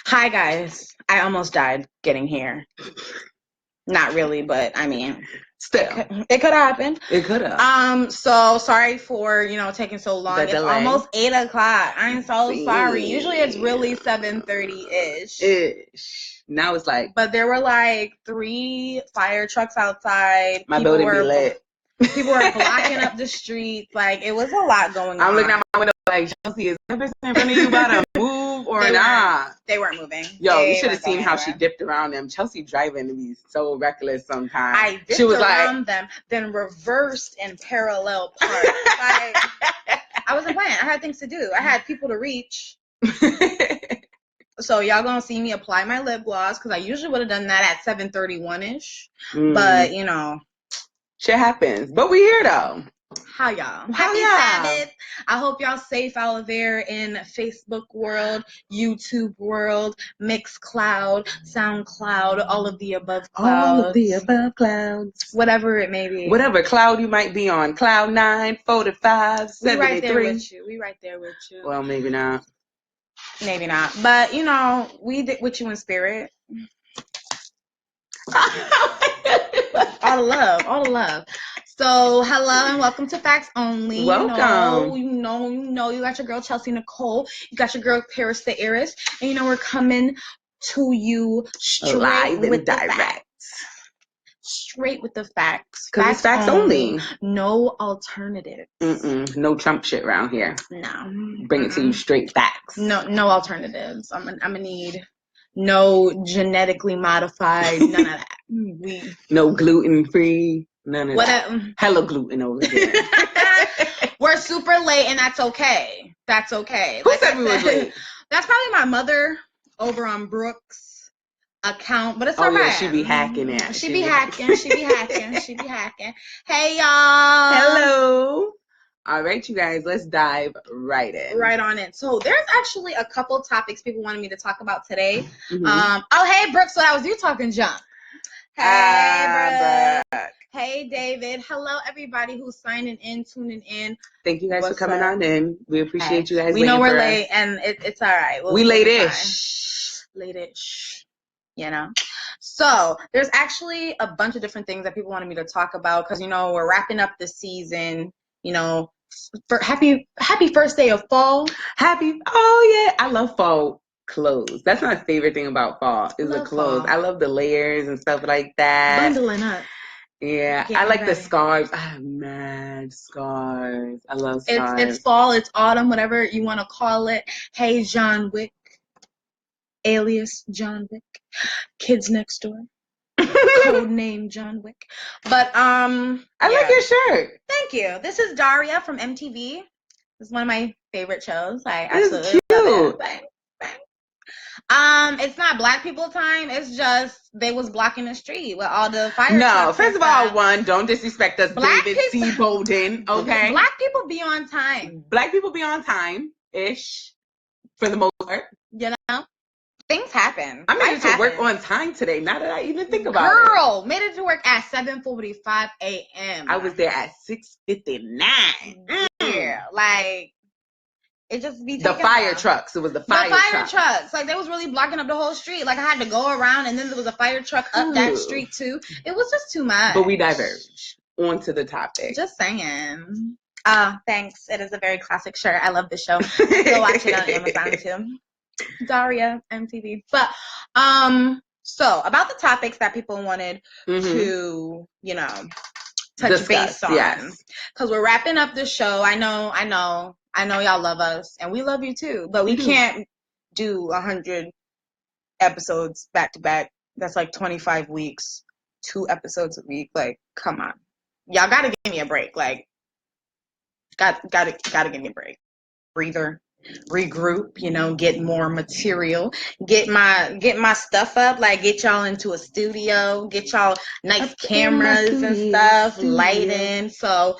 Hi guys, I almost died getting here. Not really, but I mean, Still, it could happen. it could have. So sorry for taking so long. The It's delay. almost 8 o'clock. I'm so sorry. Usually it's really 7:30 ish. Now it's like, but there were like 3 fire trucks outside. My building be lit. People were blocking up the streets. Like it was a lot going on. I'm looking out my window like, Chelsea, is that person in front of you about to move or not? They weren't moving. You should have seen how she dipped around them. Chelsea driving to be so reckless sometimes. I dipped around them, then reversed and parallel parked. Like, I wasn't playing. I had things to do. I had people to reach. So y'all gonna see me apply my lip gloss because I usually would have done that at 7:31ish. But shit happens. But we here though. How y'all? Happy Sabbath. I hope y'all safe out there in Facebook world, YouTube world, Mixcloud, SoundCloud, all of the above clouds. All of the above clouds. Whatever it may be. Whatever cloud you might be on. Cloud 9, 45, 73. We right there with you. We right there with you. Well, maybe not. Maybe not. But, we did with you in spirit. All the love. So, hello and welcome to Facts Only. Welcome. You got your girl Chelsea Nicole. You got your girl Paris the Heiress. And we're coming to you straight live with and direct. Facts. Straight with the facts. Because it's facts only. No alternative. No Trump shit around here. No. Bring it to you straight facts. No alternatives. I'm gonna need no genetically modified, none of that. No gluten free, none of that. Hella gluten over here. We're super late and that's okay. That's okay. Who said we were late? That's probably my mother over on Brooke's account, but it's all right. Yeah, she be hacking it. She be hacking. Hey y'all. Hello. All right, you guys, let's dive right in. Right on in. So there's actually a couple topics people wanted me to talk about today. Hey Brooke, so that was you talking junk. Hey Brooke. Hey David. Hello everybody who's signing in, tuning in. Thank you guys for coming on in. We appreciate you guys. We know we're late and it's all right. We late-ish. Late-ish. So there's actually a bunch of different things that people wanted me to talk about because we're wrapping up the season. For happy first day of fall. I love fall clothes. That's my favorite thing about fall is the clothes. Fall. I love the layers and stuff like that. Bundling up. Yeah, I like the scarves. I have mad scarves. I love scarves. It's fall, it's autumn, whatever you want to call it. Hey, John Wick, alias John Wick, kids next door. Code name John Wick. But I like your shirt. Thank you. This is Daria from MTV. This is one of my favorite shows. I absolutely love it. It's not black people time. It's just they was blocking the street with all the fire trucks. First of all, don't disrespect us, David C. Bolden. Okay. Black people be on time. Black people be on time-ish for the most part. Things happen. I made it to work on time today. Now that I even think about it. Girl, made it to work at 7:45 a.m. I was there at 6:59. Yeah, like it just be the fire trucks. It was the fire trucks. Like they was really blocking up the whole street. Like I had to go around, and then there was a fire truck up that street too. It was just too much. But we diverged onto the topic. Just saying. Thanks. It is a very classic shirt. I love this show. Go watch it on Amazon too. Daria MTV. But so about the topics that people wanted to touch discuss, base on, because we're wrapping up the show. I know y'all love us and we love you too, but we can't do 100 episodes back to back. That's like 25 weeks, 2 episodes a week. Like, come on, y'all gotta give me a break. Like, gotta give me a break, breather. Regroup, get more material, get my stuff up, like get y'all into a studio, get y'all nice cameras and stuff, lighting. So,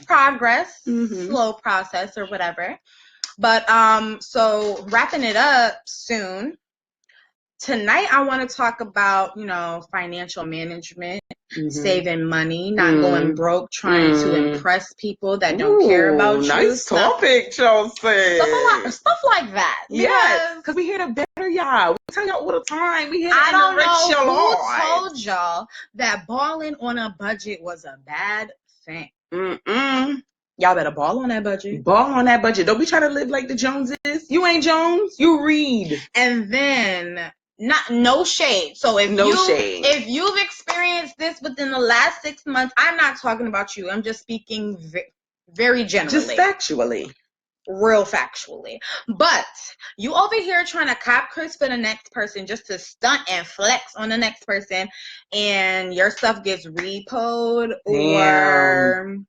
progress, slow process or whatever. But so wrapping it up soon. Tonight I want to talk about, financial management, saving money, not going broke, trying to impress people that don't care about you. Nice topic, Chelsea. Stuff like that. Yes, because we're here to better tell y'all? We tell y'all all the time. We I don't know who told y'all that balling on a budget was a bad thing. Y'all better ball on that budget. Ball on that budget. Don't be trying to live like the Joneses. You ain't Jones. You read. And then, no shade. So if you've experienced this within the last 6 months, I'm not talking about you. I'm just speaking very generally. Just factually. Real factually. But you over here trying to cop Chris for the next person just to stunt and flex on the next person, and your stuff gets repoed or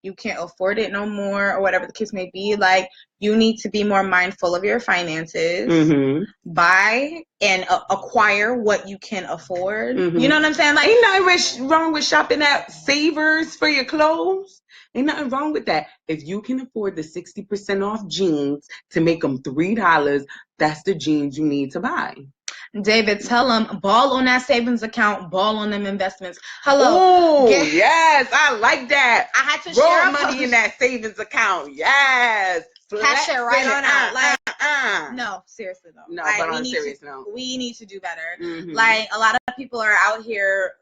you can't afford it no more or whatever the case may be. Like, you need to be more mindful of your finances. Buy and acquire what you can afford. You know what I'm saying? Like, ain't nothing wrong with shopping at Savers for your clothes. Ain't nothing wrong with that. If you can afford the 60% off jeans to make them $3, that's the jeans you need to buy. David, tell them, ball on that savings account, ball on them investments. Hello. Oh, yes, I like that. I had to share money in that savings account. Yes. Cash it right on out. Like, no, seriously though. No, like, but on a serious note, we need to do better. Like, a lot of people are out here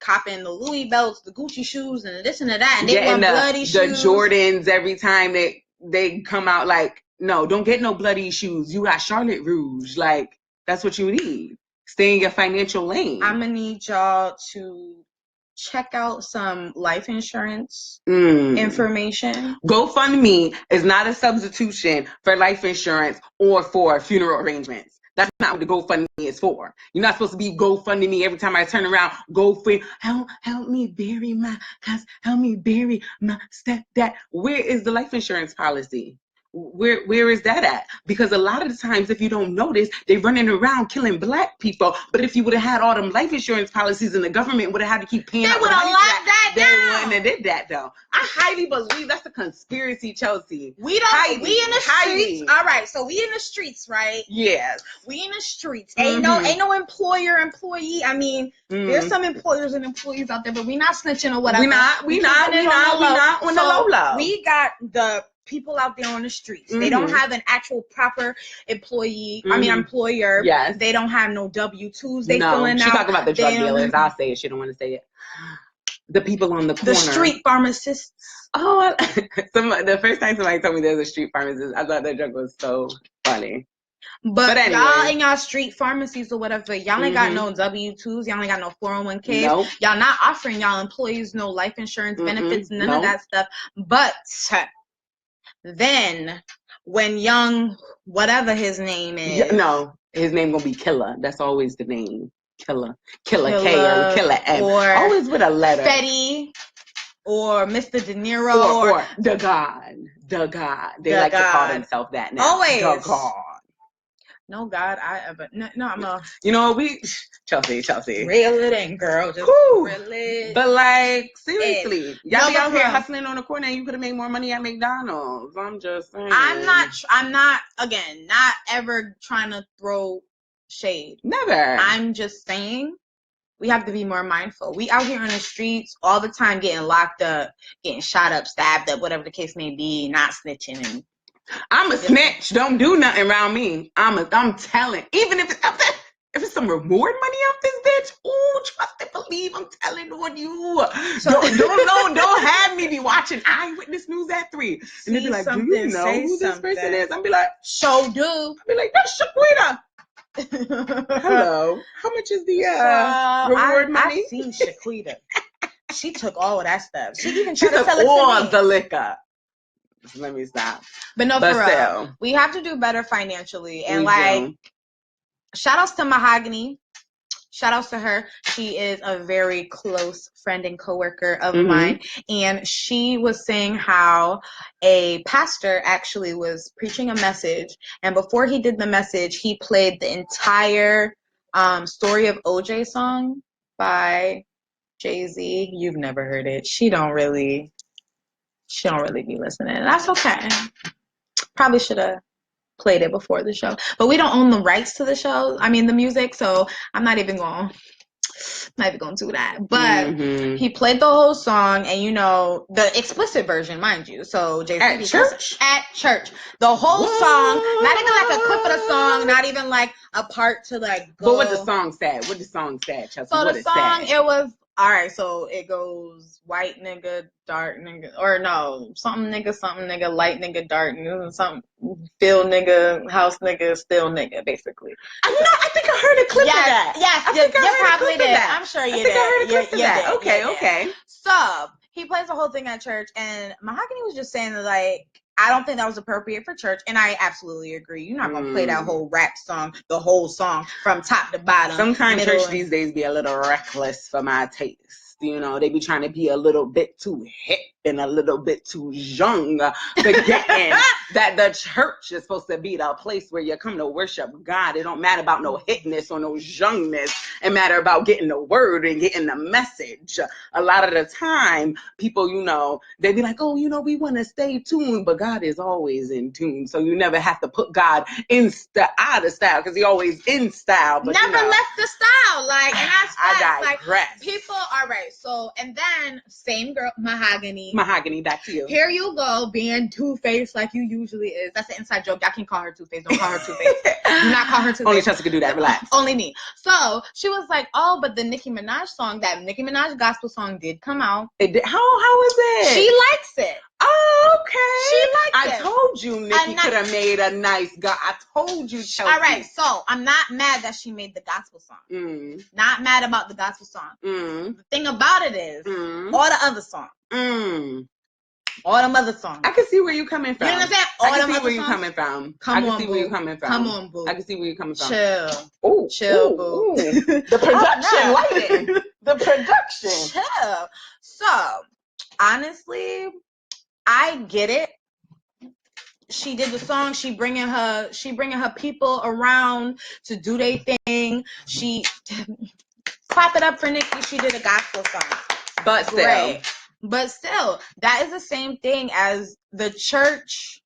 copping the Louis belts, the Gucci shoes, and this and that, and they want bloody shoes. The Jordans every time they come out. Like, no, don't get no bloody shoes. You got Charlotte Rouge. Like, that's what you need. Stay in your financial lane. I'm gonna need y'all to check out some life insurance information. GoFundMe is not a substitution for life insurance or for funeral arrangements. That's not what the GoFundMe is for. You're not supposed to be GoFunding me every time I turn around. Help me bury my stepdad. Where is the life insurance policy? Where is that at? Because a lot of the times, if you don't notice, they're running around killing Black people. But if you would have had all them life insurance policies and the government would have had to keep paying, they would have locked that down. They wouldn't have did that though. I highly believe that's a conspiracy, Chelsea. We in the streets. All right, so we in the streets, right? Yes. We in the streets. Ain't no employer employee. I mean, there's some employers and employees out there, but we not snitching or whatever. We not on the low. We got the people out there on the streets. They don't have an actual proper employee. I mean, employer. Yes. They don't have no W-2s. They filling out. She's talking about the drug dealers. I'll say it. She don't want to say it. The people on the corner. The street pharmacists. Oh, the first time somebody told me there's a street pharmacist, I thought that joke was so funny. But anyway, y'all in y'all street pharmacies or whatever, y'all ain't got no W-2s, y'all ain't got no 401ks. Nope. Y'all not offering y'all employees no life insurance benefits, none of that stuff. But then when young, whatever his name is. His name gonna be Killer. That's always the name. Killer K or Killer M. Or always with a letter. Fetty or Mr. De Niro or the God. They like to call themselves that now. Always. The God. No God I ever. No, I'm a. You know, Chelsea. Reel it in, girl. Just reel it. But like, seriously, y'all be out here hustling on the corner, and you could have made more money at McDonald's. I'm just saying. I'm not again, not ever trying to throw shade. Never. I'm just saying we have to be more mindful. We out here on the streets all the time, getting locked up, getting shot up, stabbed up, whatever the case may be, not snitching and. I'm a snitch. Don't do nothing around me. I'm telling. Even if it's some reward money off this bitch, trust and believe I'm telling on you. So don't have me be watching Eyewitness News at 3. And they be like, do you know who this person is? I'll be like, so do. I'll be like, that's Shaquita. Hello. How much is the reward money? I seen Shaquita. She took all of that stuff. She took all the liquor. Let me stop. But for real, we have to do better financially. And shout outs to Mahogany. Shout outs to her. She is a very close friend and coworker of mine. And she was saying how a pastor actually was preaching a message. And before he did the message, he played the entire Story of OJ song by Jay-Z. You've never heard it. She don't really be listening. That's okay. Probably should have played it before the show. But we don't own the rights to the show. I mean, the music. So I'm not even going to might be going to that. But he played the whole song, and you know, the explicit version, mind you. So at church? At church. The whole song, not even like a clip of the song, not even like a part to like go. But what the song said? What the song said, Chelsea? So what the song, it was, all right, so it goes white nigga, dark nigga, or no, something nigga, light nigga, dark nigga, something, field nigga, house nigga, still nigga, basically. I think I heard a clip of that. Yes, you probably did. I'm sure you did. I heard a clip of that. Okay. So, he plays the whole thing at church, and Mahogany was just saying that, like, I don't think that was appropriate for church, and I absolutely agree. You're not going to play that whole rap song, the whole song, from top to bottom. Sometimes church these days be a little reckless for my taste. You know, they be trying to be a little bit too hip and a little bit too young, forgetting that the church is supposed to be the place where you come to worship God. It don't matter about no hipness or no youngness. It matter about getting the word and getting the message. A lot of the time, people, you know, they be like, oh, you know, we want to stay tuned, but God is always in tune. So you never have to put God out of style, because he always in style. But never left the style. Like, and that's I digress. Like, people, all right. So, and then same girl, Mahogany, back to you. Here you go, being two-faced like you usually is. That's an inside joke. Y'all can call her two-faced. Don't call her two-faced. Do not call her two-faced. Only Chelsea can do that. Relax. Only me. So she was like, oh, but the Nicki Minaj song, that Nicki Minaj gospel song did come out. It did. How was it? She likes it. Oh, okay. She likes it. I told you Nicki could have made a nice I told you, Chelsea. All right, so I'm not mad that she made the gospel song. Not mad about the gospel song. The thing about it is, all the other songs. All them other songs. I can see where you're coming from. You know what I'm saying? I can see where you're coming from. Come on, boo. I can see where you're coming from. Chill, boo. The production, lighting. The production. Chill. So, honestly, I get it. She did the song. She bringing her people around to do their thing. She clap it up for Nicki. She did a gospel song. But still, that is the same thing as the church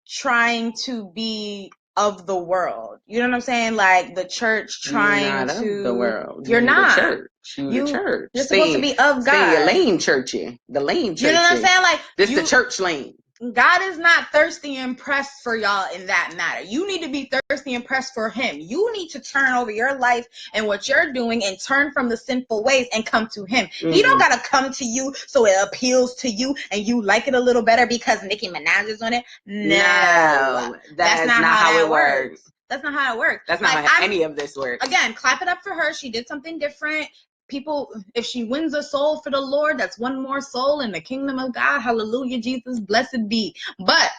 trying to be of the world. You know what I'm saying? Like the church trying to of the world. You're not. The church. The church. You're supposed to be of God. Stay your lane, churchy. The lane, churchy. You know what I'm saying? Like this the church lane. God is not thirsty and pressed for y'all in that matter. You need to be thirsty and pressed for him. You need to turn over your life and what you're doing and turn from the sinful ways and come to him. He don't got to come to you so it appeals to you and you like it a little better because Nicki Minaj is on it. No, that's not how it works. That's not how it works. That's not how any of this works. Again, clap it up for her. She did something different. People, if she wins a soul for the Lord, that's one more soul in the kingdom of God. Hallelujah, Jesus, blessed be. But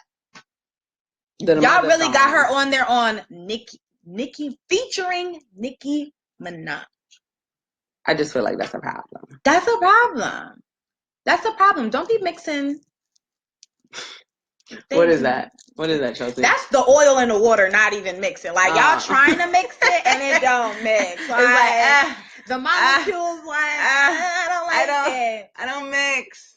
y'all really got her on there on Nicki featuring Nicki Minaj. I just feel like that's a problem. That's a problem. That's a problem. Don't be mixing. What is that? What is that, Chelsea? That's the oil and the water not even mixing. Like, y'all trying to mix it and it don't mix. Like, it's like, the molecules, I don't like it. I don't mix.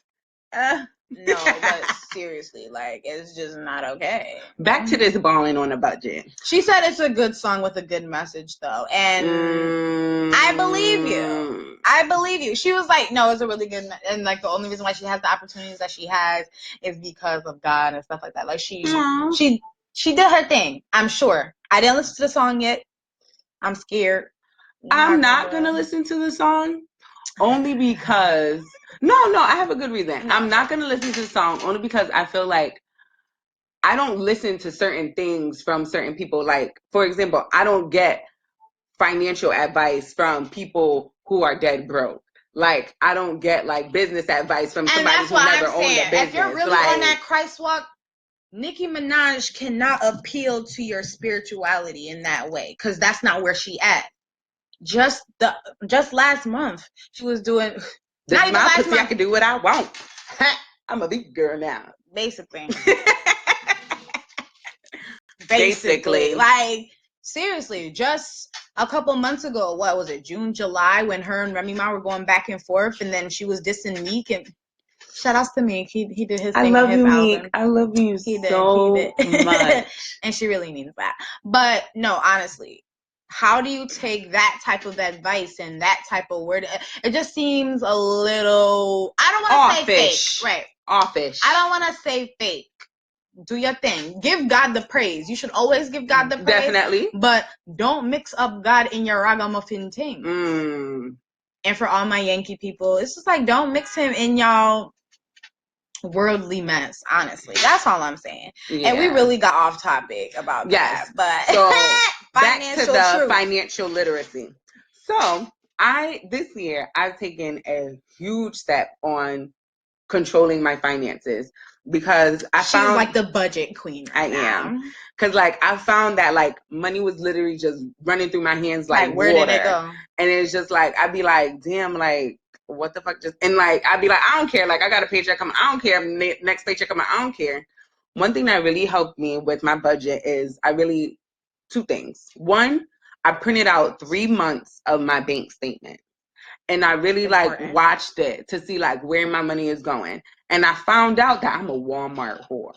No, but seriously, like, it's just not okay. Back to this balling on a budget. She said it's a good song with a good message, though. And I believe you. I believe you. She was like, no, it's a really good, and like the only reason why she has the opportunities that she has is because of God and stuff like that. Like she did her thing. I'm sure. I didn't listen to the song yet. I'm scared. I'm not gonna listen to the song only because I have a good reason. I'm not gonna listen to the song only because I feel like I don't listen to certain things from certain people. Like, for example, I don't get financial advice from people who are dead broke. Like, I don't get like business advice from somebody who never owned a business. If you're really on that Christ walk, Nicki Minaj cannot appeal to your spirituality in that way because that's not where she at. Just last month, she was doing. This is my pussy. I can do what I want. I'm a big girl now. Basically. Like, seriously, just a couple months ago, what was it, June, July, when her and Remy Ma were going back and forth, and then she was dissing Meek, and shout outs to Meek. He did his thing on his album. Meek. I love you so much. And she really means that. But no, honestly, how do you take that type of advice and that type of word? It just seems a little, I don't want to say fake. Right. Offish. I don't want to say fake. Do your thing. Give God the praise. You should always give God the praise. Definitely. But don't mix up God in your ragamuffin thing. And for all my Yankee people, it's just like, don't mix him in y'all worldly mess, honestly. That's all I'm saying. Yeah. And we really got off topic about that. But so back to the financial literacy. So this year I've taken a huge step on controlling my finances because she's like the budget queen right now. Am. Because like I found that like money was literally just running through my hands like where water. Did it go? And it's just like I'd be like, damn, like what the fuck just, and like I'd be like, I don't care, like I got a paycheck coming, I don't care, next paycheck coming, I don't care. One thing that really helped me with my budget is two things. One, I printed out 3 months of my bank statement. And I really like watched it to see like where my money is going. And I found out that I'm a Walmart whore.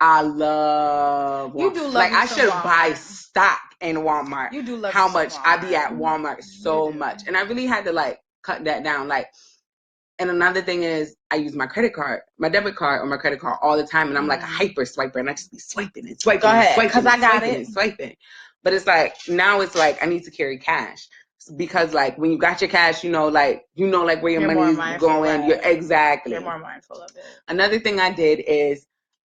I love Walmart. You do love like I should Walmart. Buy stock in Walmart. You do love how much Walmart. I be at Walmart so much. And I really had to like cut that down. Like, and another thing is I use my credit card, my debit card or my credit card all the time. And I'm like a hyper swiper and I just be swiping and swiping. Go ahead, because I got it. And swiping. But it's like, now it's like I need to carry cash. Because like when you got your cash, you know like where your money is going. You're more mindful of it. Another thing I did is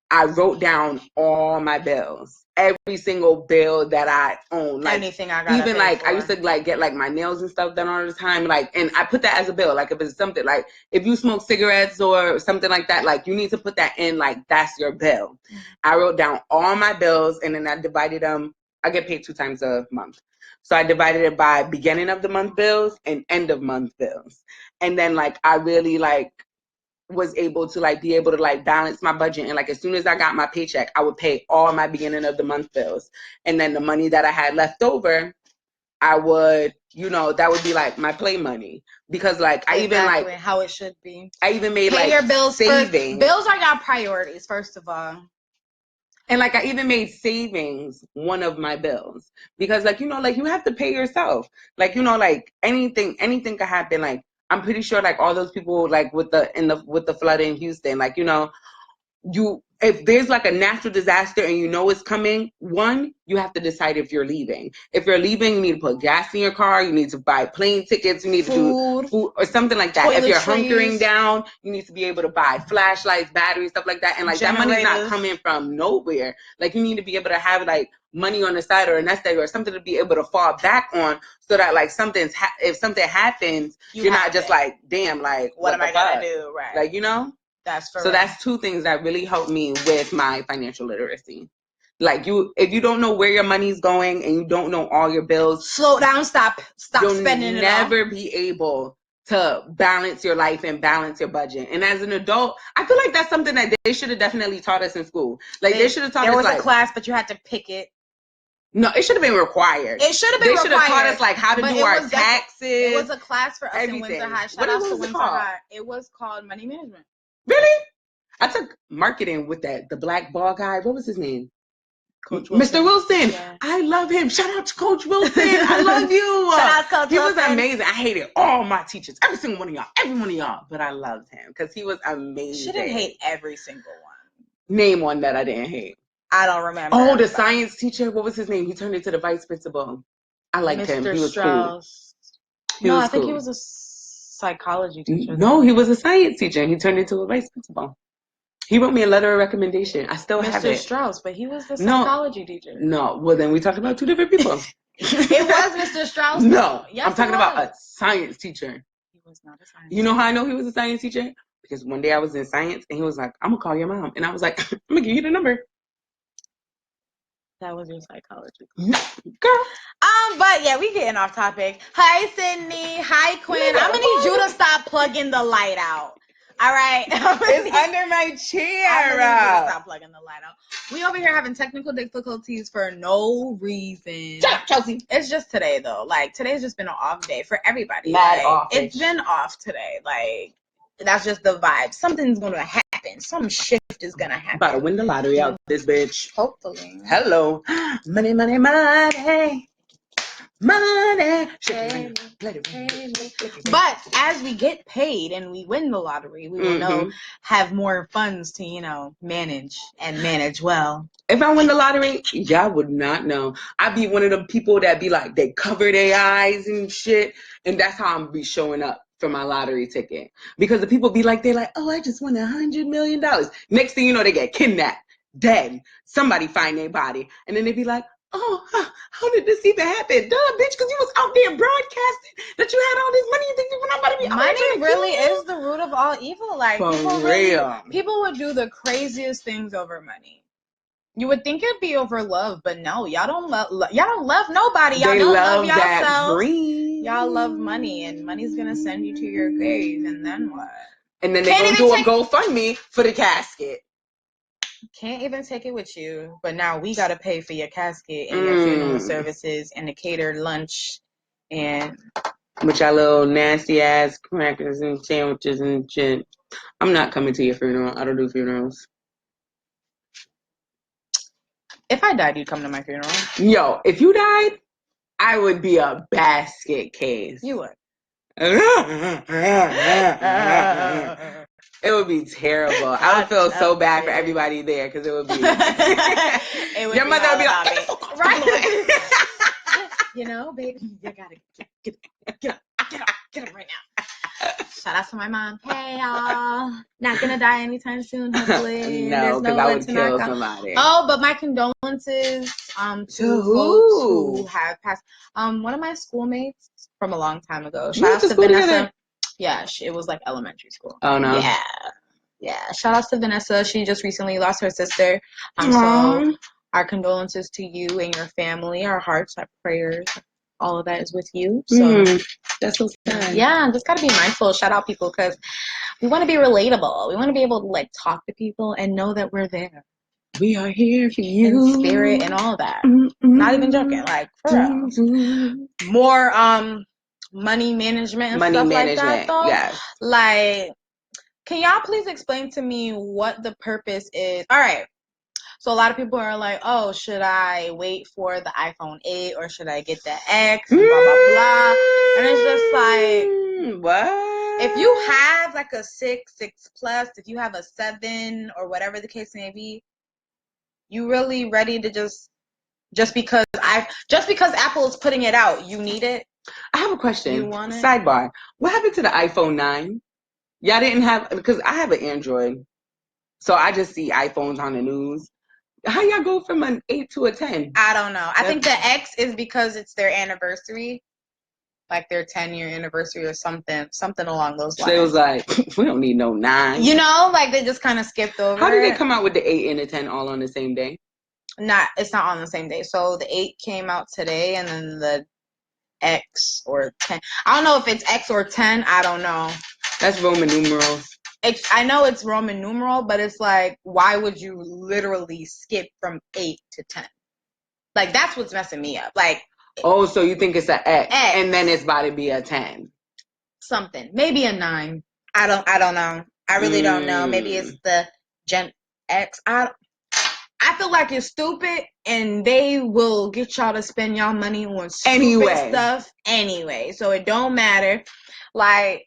I wrote down all my bills, every single bill that I own. Like anything I got. Even like for. I used to like get like my nails and stuff done all the time. Like, and I put that as a bill. Like if it's something like if you smoke cigarettes or something like that, like you need to put that in. Like that's your bill. Mm-hmm. I wrote down all my bills and then I divided them. I get paid 2 times a month. So I divided it by beginning of the month bills and end of month bills. And then like I really like was able to like be able to like balance my budget. And like as soon as I got my paycheck, I would pay all my beginning of the month bills. And then the money that I had left over, I would, that would be like my play money. Because like I even like how it should be. I even made pay like your bills savings. First. Bills are your priorities, first of all. And like I even made savings one of my bills because like like you have to pay yourself. Like like anything could happen. Like I'm pretty sure like all those people like with the flood in Houston, like if there's like a natural disaster and it's coming, one, you have to decide if you're leaving. If you're leaving, you need to put gas in your car, you need to buy plane tickets, you need to do food or something like that. If you're hunkering down, you need to be able to buy flashlights, batteries, stuff like that. And like that money's not coming from nowhere. Like you need to be able to have like money on the side or a nest egg or something to be able to fall back on so that like if something happens, you're not just like, damn, like what am I gonna do? Right. Like that's 2 things that really helped me with my financial literacy. Like if you don't know where your money's going and you don't know all your bills, slow down, stop spending it. You'll never be able to balance your life and balance your budget. And as an adult, I feel like that's something that they should have definitely taught us in school. Like they should have taught us. There was a class, but you had to pick it. No, it should have been required. It should have been required. They should have taught us like how to do our taxes. It was a class for us in Windsor High. Shout out to Windsor High. It was called money management. Really? I took marketing with the black ball guy. What was his name? Coach Wilson. Mr. Wilson. Yeah. I love him. Shout out to Coach Wilson. I love you. Shout out Coach Wilson. He was amazing. I hated all my teachers. Every single one of y'all. But I loved him because he was amazing. Shouldn't hate every single one. Name one that I didn't hate. I don't remember. Oh, the science teacher. What was his name? He turned into the vice principal. I liked him. He was Strauss. Cool. I think he was a psychology teacher. No, he was a science teacher. He turned into a vice principal. He wrote me a letter of recommendation. I still have it. Mr. Strauss, but he was the psychology teacher. No, well then we talked about 2 different people. It was Mr. Strauss. No, yes, I'm talking about a science teacher. He was not a science teacher. You know how I know he was a science teacher? Because one day I was in science and he was like, I'm going to call your mom. And I was like, I'm going to give you the number. That was your psychology. Girl. But yeah, we getting off topic. Hi, Sydney. Hi, Quinn. I'm going to need you to stop plugging the light out. All right. It's under my chair. Stop plugging the light out. We over here having technical difficulties for no reason. Shut up, Chelsea. It's just today, though. Like, today's just been an off day for everybody. It's been off today. Like, that's just the vibe. Something's going to happen. Some shift is going to happen. About to win the lottery out this bitch. Hopefully. Hello. Money, money, money. money. But as we get paid and we win the lottery, we will have more funds to, manage well. If I win the lottery, y'all would not know. I'd be one of them people that be like, they cover their eyes and shit. And that's how I'm be showing up for my lottery ticket. Because the people be like, they're like, oh, I just won $100 million. Next thing you know, they get kidnapped, dead. Somebody find their body. And then they be like, oh, how did this even happen? Duh, bitch, because you was out there broadcasting that you had all this money. You think you were not about to be out there money really is the root of all evil. Like, people would do the craziest things over money. You would think it'd be over love, but no, y'all don't love nobody. Y'all don't love yourself. Y'all love money, and money's gonna send you to your grave, and then what? And then they're gonna do a GoFundMe for the casket. Can't even take it with you, but now we gotta pay for your casket and your funeral services and the catered lunch and with y'all little nasty ass crackers and sandwiches and shit. I'm not coming to your funeral. I don't do funerals. If I died, you'd come to my funeral. Yo, if you died, I would be a basket case. You would. It would be terrible. I would feel so bad for everybody there because it would be. Your mother would be like, right? Baby, you gotta get up right now. Shout out to my mom. Hey, y'all. Not gonna die anytime soon, hopefully. No, because I would kill somebody. Oh, but my condolences to folks who have passed. One of my schoolmates from a long time ago. Shout out to Vanessa. Together? Yeah, it was like elementary school. Oh, no. Yeah. Shout out to Vanessa. She just recently lost her sister. So our condolences to you and your family. Our hearts, our prayers. All of that is with you. So that's so sad. Yeah, just gotta be mindful. Shout out people because we want to be relatable. We want to be able to talk to people and know that we're there. We are here for you in spirit and all that. Not even joking, for real. More money management and stuff like that, though. Yes. Can y'all please explain to me what the purpose is? All right. So a lot of people are like, oh, should I wait for the iPhone 8 or should I get the X and blah, blah, blah. And it's just what? If you have a 6 Plus, if you have a 7 or whatever the case may be, you really ready to just because Apple is putting it out, you need it? I have a question. You want it? Sidebar. What happened to the iPhone 9? Y'all didn't have, because I have an Android. So I just see iPhones on the news. How y'all go from an 8 to a 10? I don't know. I think the X is because it's their anniversary, their 10-year anniversary or something along those lines. So it was we don't need no 9. They just kind of skipped over. How did they come out with the 8 and the 10 all on the same day? It's not on the same day. So the 8 came out today, and then the X or 10. I don't know if it's X or 10. I don't know. That's Roman numerals. I know it's Roman numeral, but it's why would you literally skip from 8 to 10? That's what's messing me up. Oh, so you think it's an X, and then it's about to be a 10? Something. Maybe a 9. I don't know. I really don't know. Maybe it's the Gen X. I feel like it's stupid, and they will get y'all to spend y'all money on stupid stuff anyway. So it don't matter. I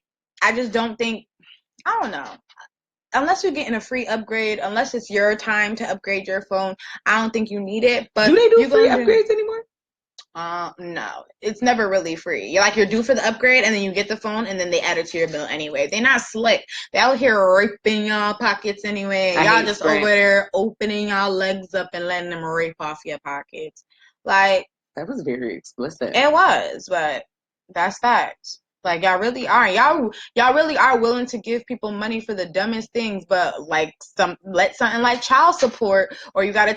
just don't think. I don't know. Unless you're getting a free upgrade, unless it's your time to upgrade your phone, I don't think you need it. But do they do free upgrades anymore? No. It's never really free. You're due for the upgrade, and then you get the phone, and then they add it to your bill anyway. They're not slick. They out here raping y'all pockets anyway. Y'all just over there opening y'all legs up and letting them rape off your pockets. That was very explicit. It was, but that's facts. Y'all really are. Y'all really are willing to give people money for the dumbest things, but something like child support, or you gotta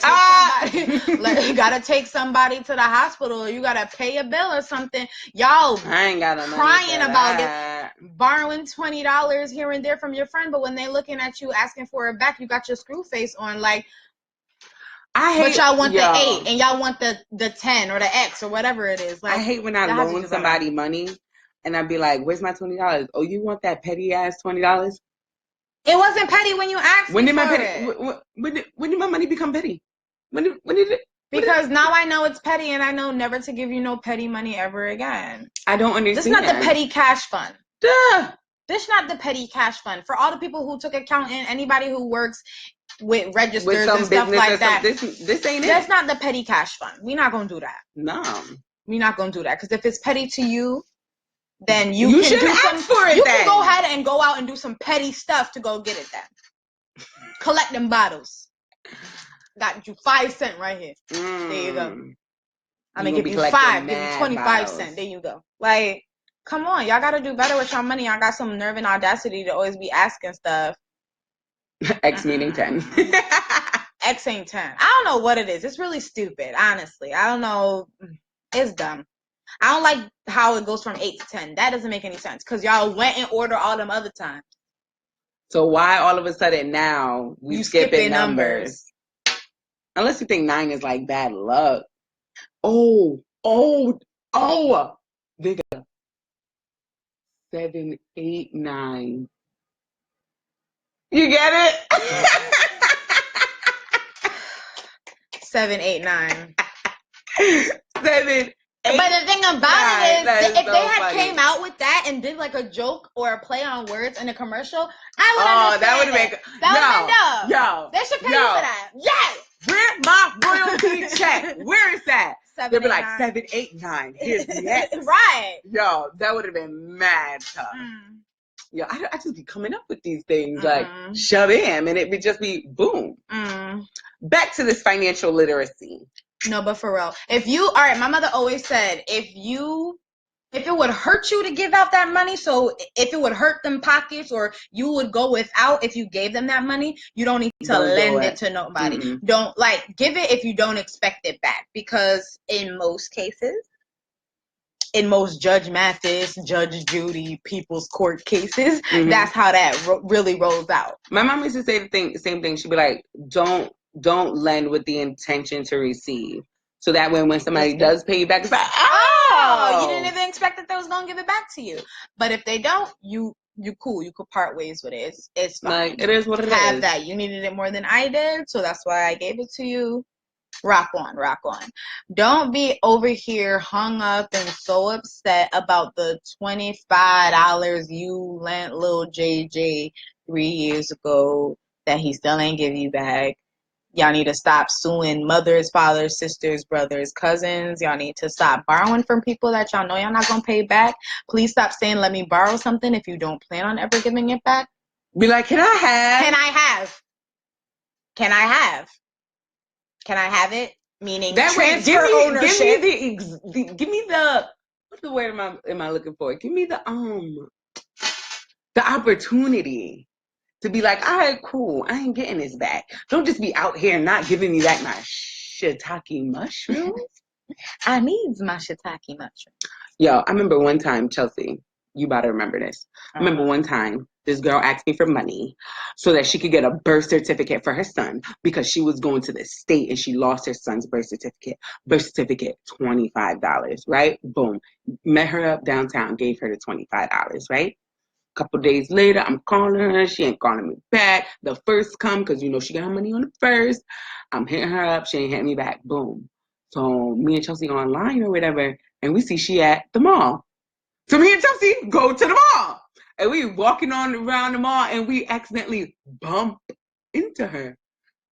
take somebody to the hospital, or you gotta pay a bill or something. Y'all I ain't got crying about it, borrowing $20 here and there from your friend, but when they looking at you asking for it back, you got your screw face on. But y'all want the 8 and y'all want the 10 or the X or whatever it is. I hate when I loan somebody money. And I'd be like, where's my $20? Oh, you want that petty ass $20? It wasn't petty when you asked when me did my for petty, it. when did my money become petty? When did it? Because now I know it's petty, and I know never to give you no petty money ever again. I don't understand. This is not the petty cash fund. Duh. This is not the petty cash fund. For all the people who took accounting, anybody who works with registers with and stuff like that. This ain't it. That's not the petty cash fund. We're not going to do that. No. We're not going to do that. Because if it's petty to you, then you can do ask for it. You can go ahead and go out and do some petty stuff to go get it then. Collect them bottles. Got you 5 cents right here. There you go. I'm going to give you 5. Give you 25 cents. There you go. Like, come on. Y'all got to do better with your money. Y'all got some nerve and audacity to always be asking stuff. X meaning 10. X ain't 10. I don't know what it is. It's really stupid, honestly. I don't know. It's dumb. I don't like how it goes from 8 to 10. That doesn't make any sense because y'all went in order all them other times. So why all of a sudden now you skipping numbers? Unless you think 9 is like bad luck. Oh. Nigga. 7, 8, 9. You get it? 7, 8, 9. 7. But the thing about it is, if they had came out with that and did like a joke or a play on words in a commercial, I would understand. That would have been dumb. Yo, they should pay you for that. Yes. Where's my royalty check? Where is that? They'd be like 7, 8, 9. Here's the X. Right. Yo, that would have been mad tough. Yo, I just be coming up with these things like shove in, and it would just be boom. Back to this financial literacy. No, but for real, all right, my mother always said, if it would hurt you to give out that money, so if it would hurt them pockets or you would go without if you gave them that money, you don't need to lend it to nobody. Don't give it if you don't expect it back, because in most cases, in most Judge Mathis, Judge Judy, people's court cases, that's how that really rolls out. My mom used to say the same thing. She'd be like, don't lend with the intention to receive. So that when somebody does pay you back, it's like, you didn't even expect that they was going to give it back to you. But if they don't, you cool. You could part ways with it. It's fine. Like, it is what it is. Have that. You needed it more than I did, so that's why I gave it to you. Rock on. Don't be over here hung up and so upset about the $25 you lent Lil JJ 3 years ago that he still ain't give you back. Y'all need to stop suing mothers, fathers, sisters, brothers, cousins. Y'all need to stop borrowing from people that y'all know y'all not going to pay back. Please stop saying, let me borrow something if you don't plan on ever giving it back. Be like, can I have? Can I have it? Meaning that transfer ownership. Give me the, what's the word am I looking for? Give me the opportunity. To be like, all right, cool, I ain't getting this back. Don't just be out here not giving me back my shiitake mushrooms. I need my shiitake mushrooms. Yo, I remember one time, Chelsea, you about to remember this. I remember one time, this girl asked me for money so that she could get a birth certificate for her son because she was going to the state and she lost her son's birth certificate. Birth certificate, $25, right? Boom. Met her up downtown, gave her the $25, right? Couple days later, I'm calling her. She ain't calling me back. The first come, because you know she got her money on the first. I'm hitting her up. She ain't hitting me back. Boom. So me and Chelsea online or whatever, and we see she at the mall. So me and Chelsea go to the mall. And we walking on around the mall, and we accidentally bump into her.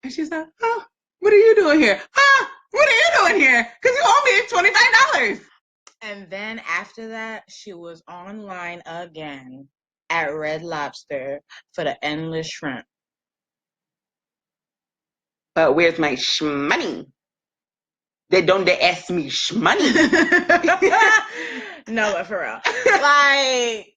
And she's like, what are you doing here? What are you doing here? Because you owe me $25. And then after that, she was online again at Red Lobster for the endless shrimp. But where's my shmoney? They ask me shmoney. No, but for real. Like,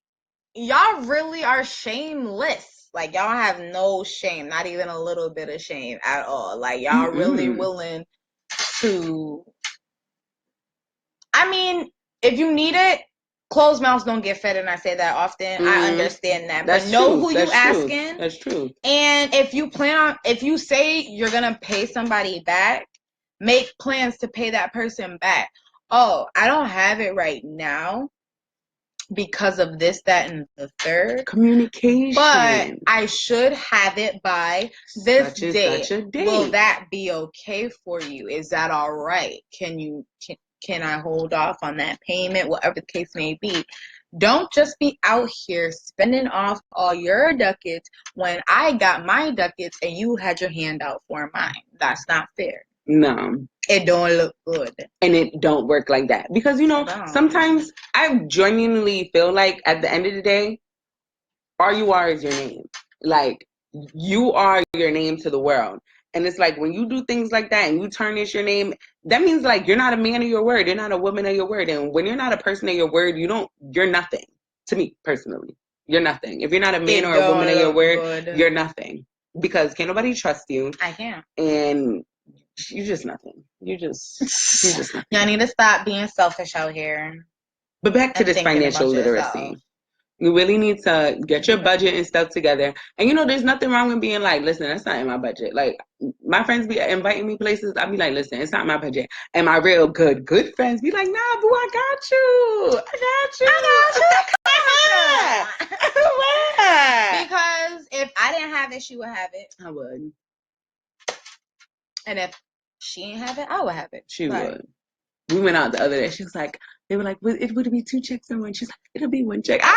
y'all really are shameless. Like, y'all have no shame. Not even a little bit of shame at all. Like, y'all really willing to... I mean, if you need it, closed mouths don't get fed, and I say that often. I understand that. But know who you asking. That's true. And if you say you're going to pay somebody back, make plans to pay that person back. Oh, I don't have it right now, because of this, that, and the third. Communication. But I should have it by this such and date. such a date. Will that be okay for you? Is that all right? Can I hold off on that payment? Whatever the case may be. Don't just be out here spending off all your ducats when I got my ducats and you had your hand out for mine. That's not fair. No. It don't look good. And it don't work like that. Because, you know, sometimes I genuinely feel like at the end of the day, all you are is your name. Like, you are your name to the world. And it's like when you do things like that and you tarnish your name, that means like you're not a man of your word. You're not a woman of your word. And when you're not a person of your word, you're nothing. To me, personally. You're nothing. If you're not a man or a woman of your word, you're nothing. Because can't nobody trust you. I can't. And you're just nothing. You're just nothing. Y'all need to stop being selfish out here. But back to this financial literacy. You really need to get your budget and stuff together. And, you know, there's nothing wrong with being like, listen, that's not in my budget. Like, my friends be inviting me places. I be like, listen, it's not my budget. And my real good friends be like, nah, boo, I got you. Because if I didn't have it, she would have it. I would. And if she didn't have it, I would have it. She would. We went out the other day. She was like, they were like, would it be 2 checks in one? She's like, it'll be 1 check. I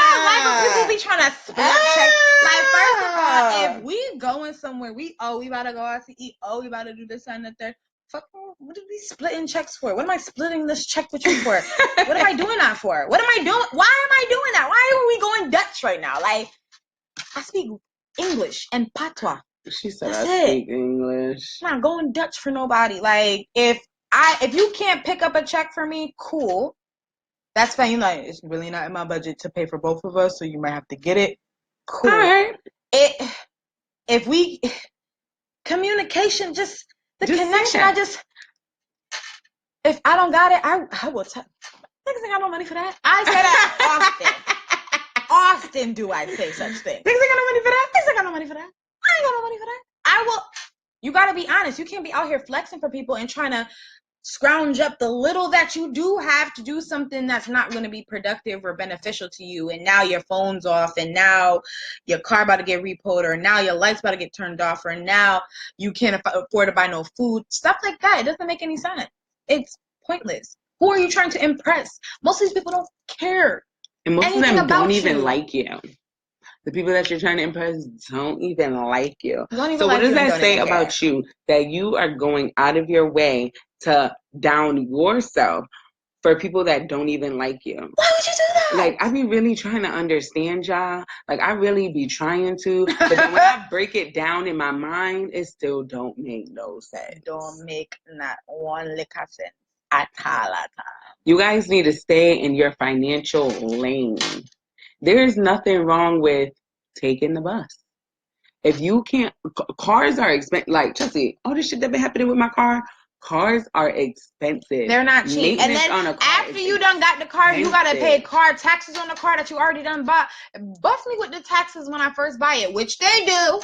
don't like when people be trying to split checks. Like, first of all, if we going somewhere, we about to go out to eat. We about to do this and the third. Fuck, what are we splitting checks for? What am I splitting this check with you for? What am I doing that for? What am I doing? Why am I doing that? Why are we going Dutch right now? Like, I speak English and patois. She said, I speak English. I'm not going Dutch for nobody. Like, if you can't pick up a check for me, cool. That's fine. You're like, it's really not in my budget to pay for both of us, so you might have to get it. Cool. All right. Communication, just the connection. If I don't got it, I will tell. Niggas ain't got no money for that. I say that often. Often do I say such things. Niggas ain't got no money for that. Niggas ain't got no money for that. I ain't got no money for that. I will. You gotta be honest. You can't be out here flexing for people and trying to scrounge up the little that you do have to do something that's not going to be productive or beneficial to you. And now your phone's off, and now your car about to get repoed, or now your lights about to get turned off, or now you can't afford to buy no food. Stuff like that. It doesn't make any sense. It's pointless. Who are you trying to impress? Most of these people don't care. And most of them don't even like you. The people that you're trying to impress don't even like you. So what does that say about you? That you are going out of your way to down yourself for people that don't even like you. Why would you do that? Like, I be really trying to understand y'all. Like, I really be trying to. But then when I break it down in my mind, it still don't make no sense. Don't make not one lick of sense at all. You guys need to stay in your financial lane. There's nothing wrong with taking the bus. If you can't, cars are expensive. Like, Chelsea, all this shit that been happening with my car, cars are expensive. They're not cheap. And then after you done got the car, you got to pay car taxes on the car that you already done bought. Bust me with the taxes when I first buy it, which they do.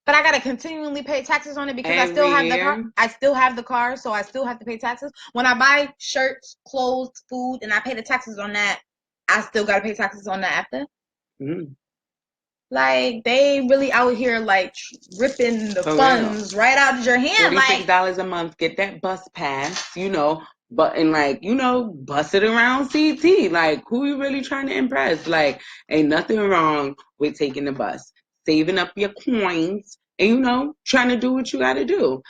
But I got to continually pay taxes on it because I still have the car. I still have the car, so I still have to pay taxes. When I buy shirts, clothes, food, and I pay the taxes on that, I still got to pay taxes on that after. Mm. Like, they really out here, like, ripping the funds right out of your hand. $46 a month, get that bus pass, you know, and, like, you know, bust it around CT. Like, who you really trying to impress? Like, ain't nothing wrong with taking the bus, saving up your coins, and, you know, trying to do what you got to do.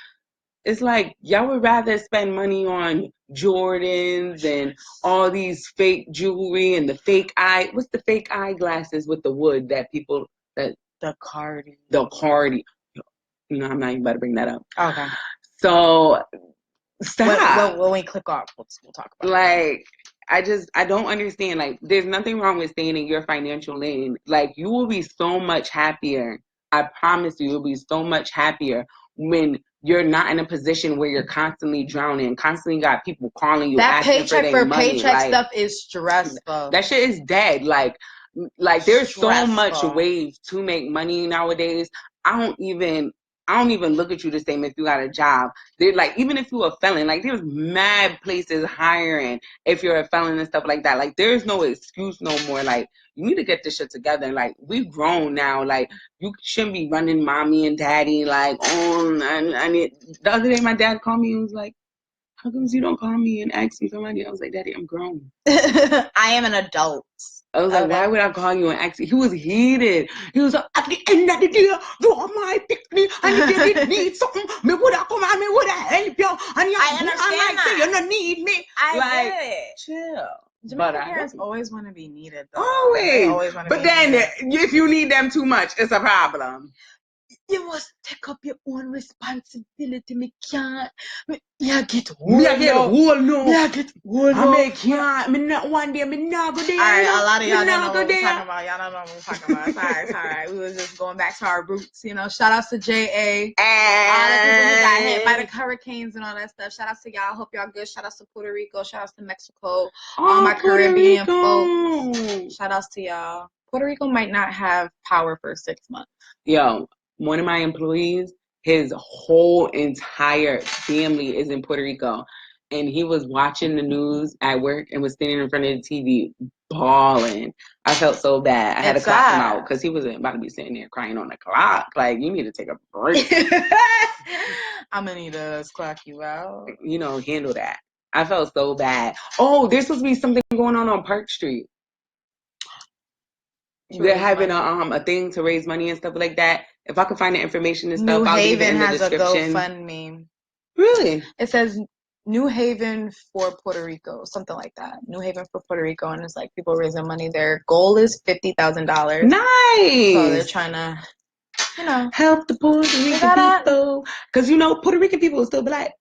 It's like, y'all would rather spend money on Jordans and all these fake jewelry and the fake what's the fake eyeglasses with the wood that people, the Cardi. You know, I'm not even about to bring that up. Okay. So, stop. When we click off, we'll talk about it. Like, I don't understand. Like, there's nothing wrong with staying in your financial lane. Like, you will be so much happier. I promise you'll be so much happier when you're not in a position where you're constantly drowning, constantly got people calling you, that asking paycheck for their money. Paycheck like, stuff is stressful. That shit is dead. Like there's so much ways to make money nowadays. I don't even I don't even look at you the same if you got a job. They're like, even if you're a felon, like there's mad places hiring if you're a felon and stuff like that. Like there's no excuse no more. Like you need to get this shit together. Like we grown now. Like you shouldn't be running mommy and daddy. Like I need. The other day my dad called me and was like, "How come you don't call me and ask me for money?" I was like, "Daddy, I'm grown. I am an adult." I was like, why would I call you and ask you? He was heated. He was like, at the end of the day, you are my picnic, and if you did need something, me would have come and me would have help you. And you I understand that. You don't need me. I like, get it. Chill. Jamaican parents always want to be needed, though. Always. They always want to be needed. But then, if you need them too much, it's a problem. You must take up your own responsibility. Me can't. Me get old now. Me get old now. Me can't. Me not one day. Me not go there. Alright, a lot of y'all don't know what we're talking about. Y'all don't know what we're talking about. It's alright. We was just going back to our roots, you know. Shout outs to J.A. All the people who got hit by the hurricanes and all that stuff. Shout outs to y'all. Hope y'all good. Shout outs to Puerto Rico. Shout outs to Mexico. All my Caribbean folks. Shout outs to y'all. Puerto Rico might not have power for 6 months. Yo, one of my employees, his whole entire family is in Puerto Rico. And he was watching the news at work and was standing in front of the TV bawling. I felt so bad. I had to clock him out because he wasn't about to be sitting there crying on the clock. Like, you need to take a break. I'm going to need to clock you out. You know, handle that. I felt so bad. Oh, there's supposed to be something going on Park Street. They're having a thing to raise money and stuff like that. If I could find the information and stuff, I'll leave it in the description. New Haven has a GoFundMe. Really? It says New Haven for Puerto Rico, something like that. New Haven for Puerto Rico, and it's like people raising money. Their goal is $50,000. Nice. So they're trying to, you know, help the Puerto Rican people. Because, you know, Puerto Rican people will still be like,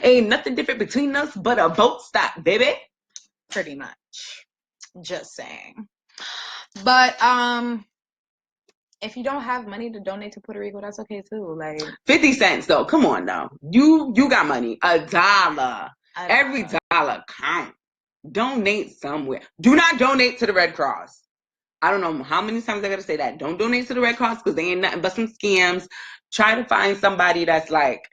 ain't nothing different between us but a boat stop, baby. Pretty much. Just saying. But if you don't have money to donate to Puerto Rico, that's okay too. Like 50 cents though. Come on though. You got money. $1. Every dollar counts. Donate somewhere. Do not donate to the Red Cross. I don't know how many times I gotta say that. Don't donate to the Red Cross because they ain't nothing but some scams. Try to find somebody that's like,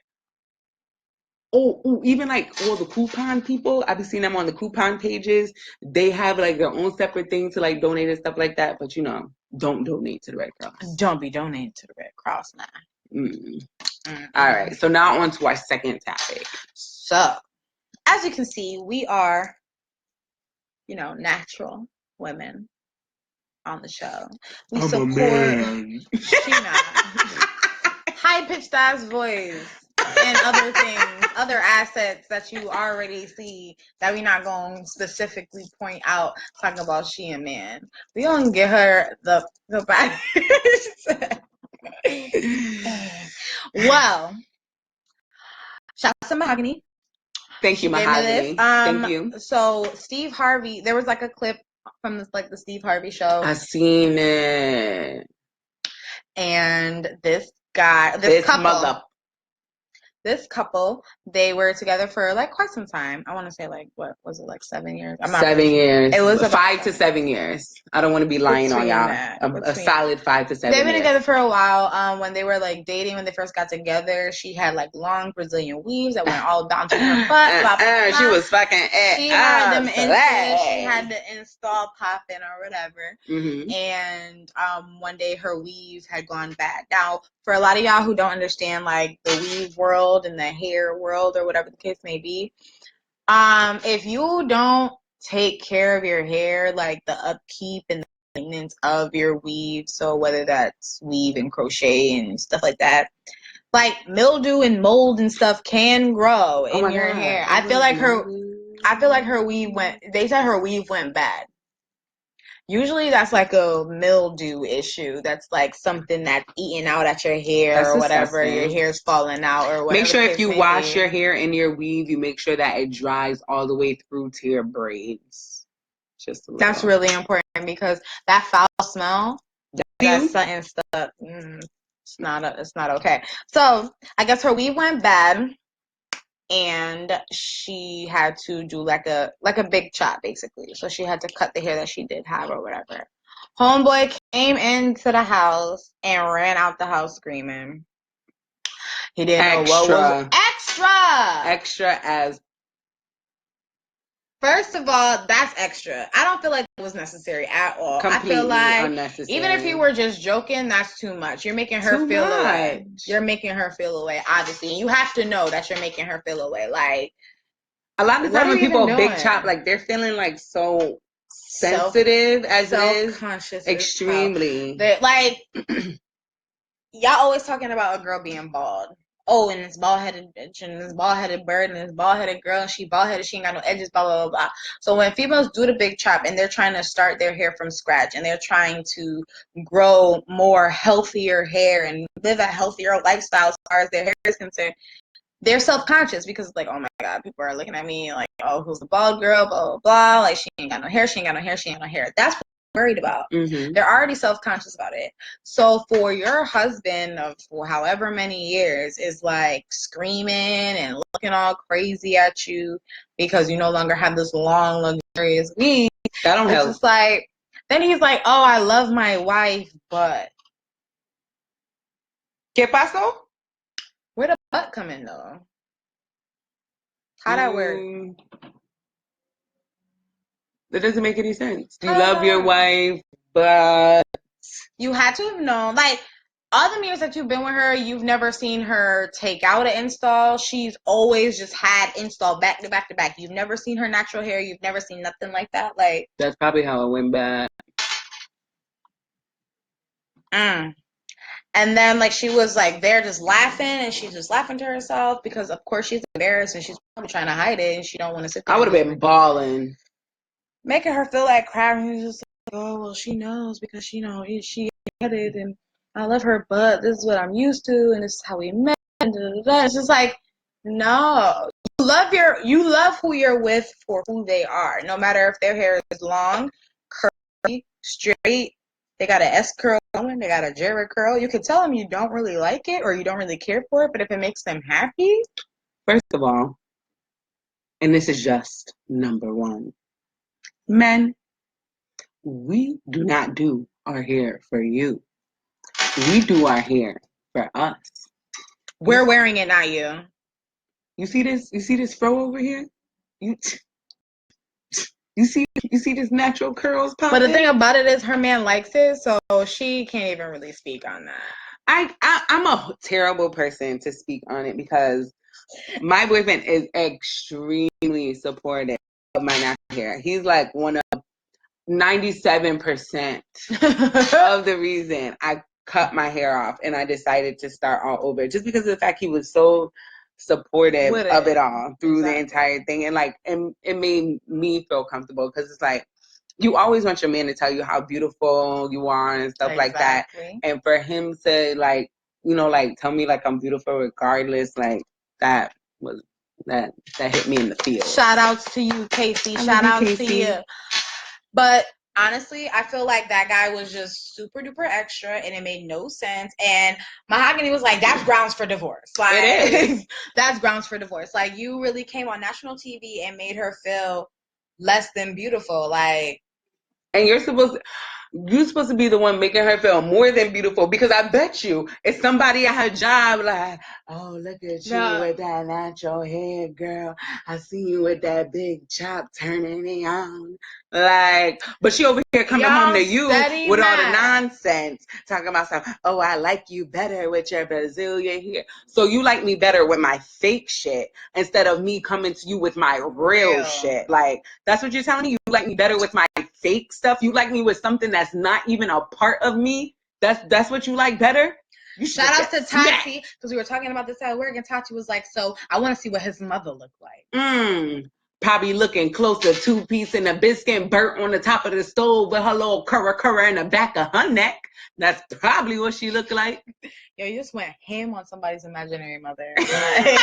even like all the coupon people, I be seeing them on the coupon pages. They have like their own separate thing to like donate and stuff like that. But you know, don't donate to the Red Cross. Don't be donating to the Red Cross now. All right. So now on to our second topic. So, as you can see, we are, you know, natural women on the show. We support Sheena. High-pitched ass voice. And other things, other assets that you already see that we're not going to specifically point out talking about she and man. We gonna get her the back. Well, shout out to Mahogany. Thank you, Mahogany. Thank you. So Steve Harvey, there was like a clip from this, like the Steve Harvey show. I seen it. And this couple, they were together for like quite some time. I want to say like, what was it, like 7 years? I'm not 7 years. It was 5 to 7 years. I don't want to be lying on y'all. A solid 5 to 7 years. They've been together for a while. When they were like dating, when they first got together, she had like long Brazilian weaves that went all down to her butt. She was fucking it. She had them she had the install popping or whatever. Mm-hmm. And one day her weave had gone bad. Now, for a lot of y'all who don't understand like the weave world and the hair world or whatever the case may be, if you don't take care of your hair, like the upkeep and the maintenance of your weave, so whether that's weave and crochet and stuff like that, like mildew and mold and stuff can grow in your hair. I feel like her weave they said her weave went bad. Usually that's like a mildew issue. That's like something that's eating out at your hair or whatever. Disgusting. Your hair's falling out or whatever. Make sure if you wash your hair in your weave, you make sure that it dries all the way through to your braids. That's really important because that foul smell, that something stuck. It's not okay. So I guess her weave went bad. And she had to do like a big chop, basically. So she had to cut the hair that she did have or whatever. Homeboy came into the house and ran out the house screaming. He didn't know what was extra as. First of all, that's extra. I don't feel like it was necessary at all. Completely I feel like unnecessary. Even if you were just joking, that's too much. You're making her feel away. You're making her feel away, obviously. And you have to know that you're making her feel away. Like, a lot of times when people big chop, like, they're feeling like so sensitive as it is. Self-conscious. Extremely. Like, y'all always talking about a girl being bald. Oh, and this bald-headed bitch, and this bald-headed bird, and this bald-headed girl, and she bald-headed, she ain't got no edges, blah, blah, blah, blah. So when females do the big chop, and they're trying to start their hair from scratch, and they're trying to grow more healthier hair, and live a healthier lifestyle as far as their hair is concerned, they're self-conscious, because it's like, oh my God, people are looking at me like, oh, who's the bald girl, blah, blah, blah, like, she ain't got no hair, she ain't got no hair, she ain't got no hair. That's what they're worried about. Mm-hmm. They're already self-conscious about it. So for your husband of however many years is like screaming and looking all crazy at you because you no longer have this long, luxurious weave, that don't help. It's just like, then he's like, oh, I love my wife, but ¿Qué pasó? Where the butt come in though? How that work? That doesn't make any sense. You love your wife, but you had to have known. Like, all the years that you've been with her, you've never seen her take out an install. She's always just had install back to back to back. You've never seen her natural hair. You've never seen nothing like that. Like, that's probably how it went bad. And then, like, she was, like, there just laughing, and she's just laughing to herself because, of course, she's embarrassed, and she's probably trying to hide it, and she don't want to sit there. I would have been bawling. Making her feel like crap, and he's just like, oh, well, she knows because, she had it, and I love her butt. This is what I'm used to, and this is how we met, and da-da-da. It's just like, no. You love who you're with for who they are, no matter if their hair is long, curly, straight, they got an S curl going, they got a Jerry curl. You can tell them you don't really like it or you don't really care for it, but if it makes them happy. First of all, and this is just number one, men, we do not do our hair for you. We do our hair for us. We're wearing it, not you. You see this? You see this fro over here? You see this natural curls popping? But the thing about it is her man likes it, so she can't even really speak on that. I'm a terrible person to speak on it because my boyfriend is extremely supportive of my natural hair. He's like one of 97% of the reason I cut my hair off and I decided to start all over, just because of the fact he was so supportive of it all through the entire thing, and like it made me feel comfortable because it's like you always want your man to tell you how beautiful you are and stuff like that, and for him to like, you know, like tell me like I'm beautiful regardless, like that hit me in the field. Shout outs to you, Casey. Shout outs to you. But honestly, I feel like that guy was just super duper extra and it made no sense. And Mahogany was like, that's grounds for divorce. Like, it is. That's grounds for divorce. Like, you really came on national TV and made her feel less than beautiful. Like, and you're supposed to be the one making her feel more than beautiful, because I bet you it's somebody at her job like, oh, look at you with that natural hair, girl. I see you with that big chop turning me on. Like, but she over here coming home to you with all the nonsense, talking about stuff. Oh, I like you better with your Brazilian hair. So you like me better with my fake shit instead of me coming to you with my real shit. Like, that's what you're telling me? You like me better with my fake stuff? You like me with something that's not even a part of me? That's what you like better? Shout out to Tati, because we were talking about this at work, and Tati was like, so I want to see what his mother looked like. Probably looking close to 2-piece and a biscuit burnt on the top of the stove with her little curra in the back of her neck. That's probably what she looked like. Yo, you just went ham on somebody's imaginary mother. Like,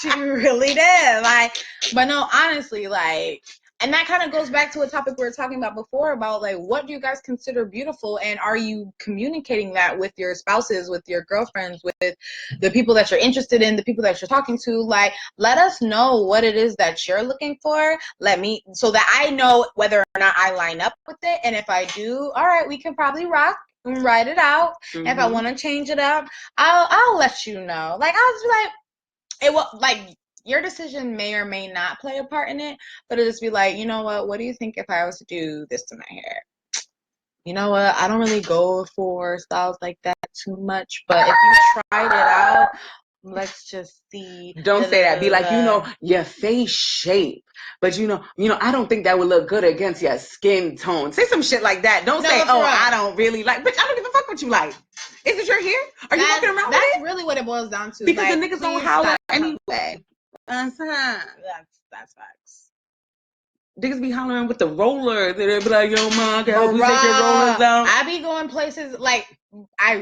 she really did. Like, but no, honestly, like, And that kind of goes back to a topic we were talking about before about like, what do you guys consider beautiful? And are you communicating that with your spouses, with your girlfriends, with the people that you're interested in, the people that you're talking to? Like, let us know what it is that you're looking for. So that I know whether or not I line up with it. And if I do, all right, we can probably rock and write it out. Mm-hmm. If I want to change it up, I'll let you know. Like, I'll just be like, it will, like, your decision may or may not play a part in it, but it'll just be like, you know what do you think if I was to do this to my hair? You know what, I don't really go for styles like that too much, but if you tried it out, let's just see. Don't say that. Be like, your face shape, but I don't think that would look good against your skin tone. Say some shit like that. Don't say, I don't really like, bitch, I don't give a fuck what you like. Is it your hair? Are you walking around with it? That's really what it boils down to. Because like, the niggas don't holler anyway. That's facts. Niggas be hollering with the rollers. They be like, yo, mom, can I help you take your rollers out? I be going places, like,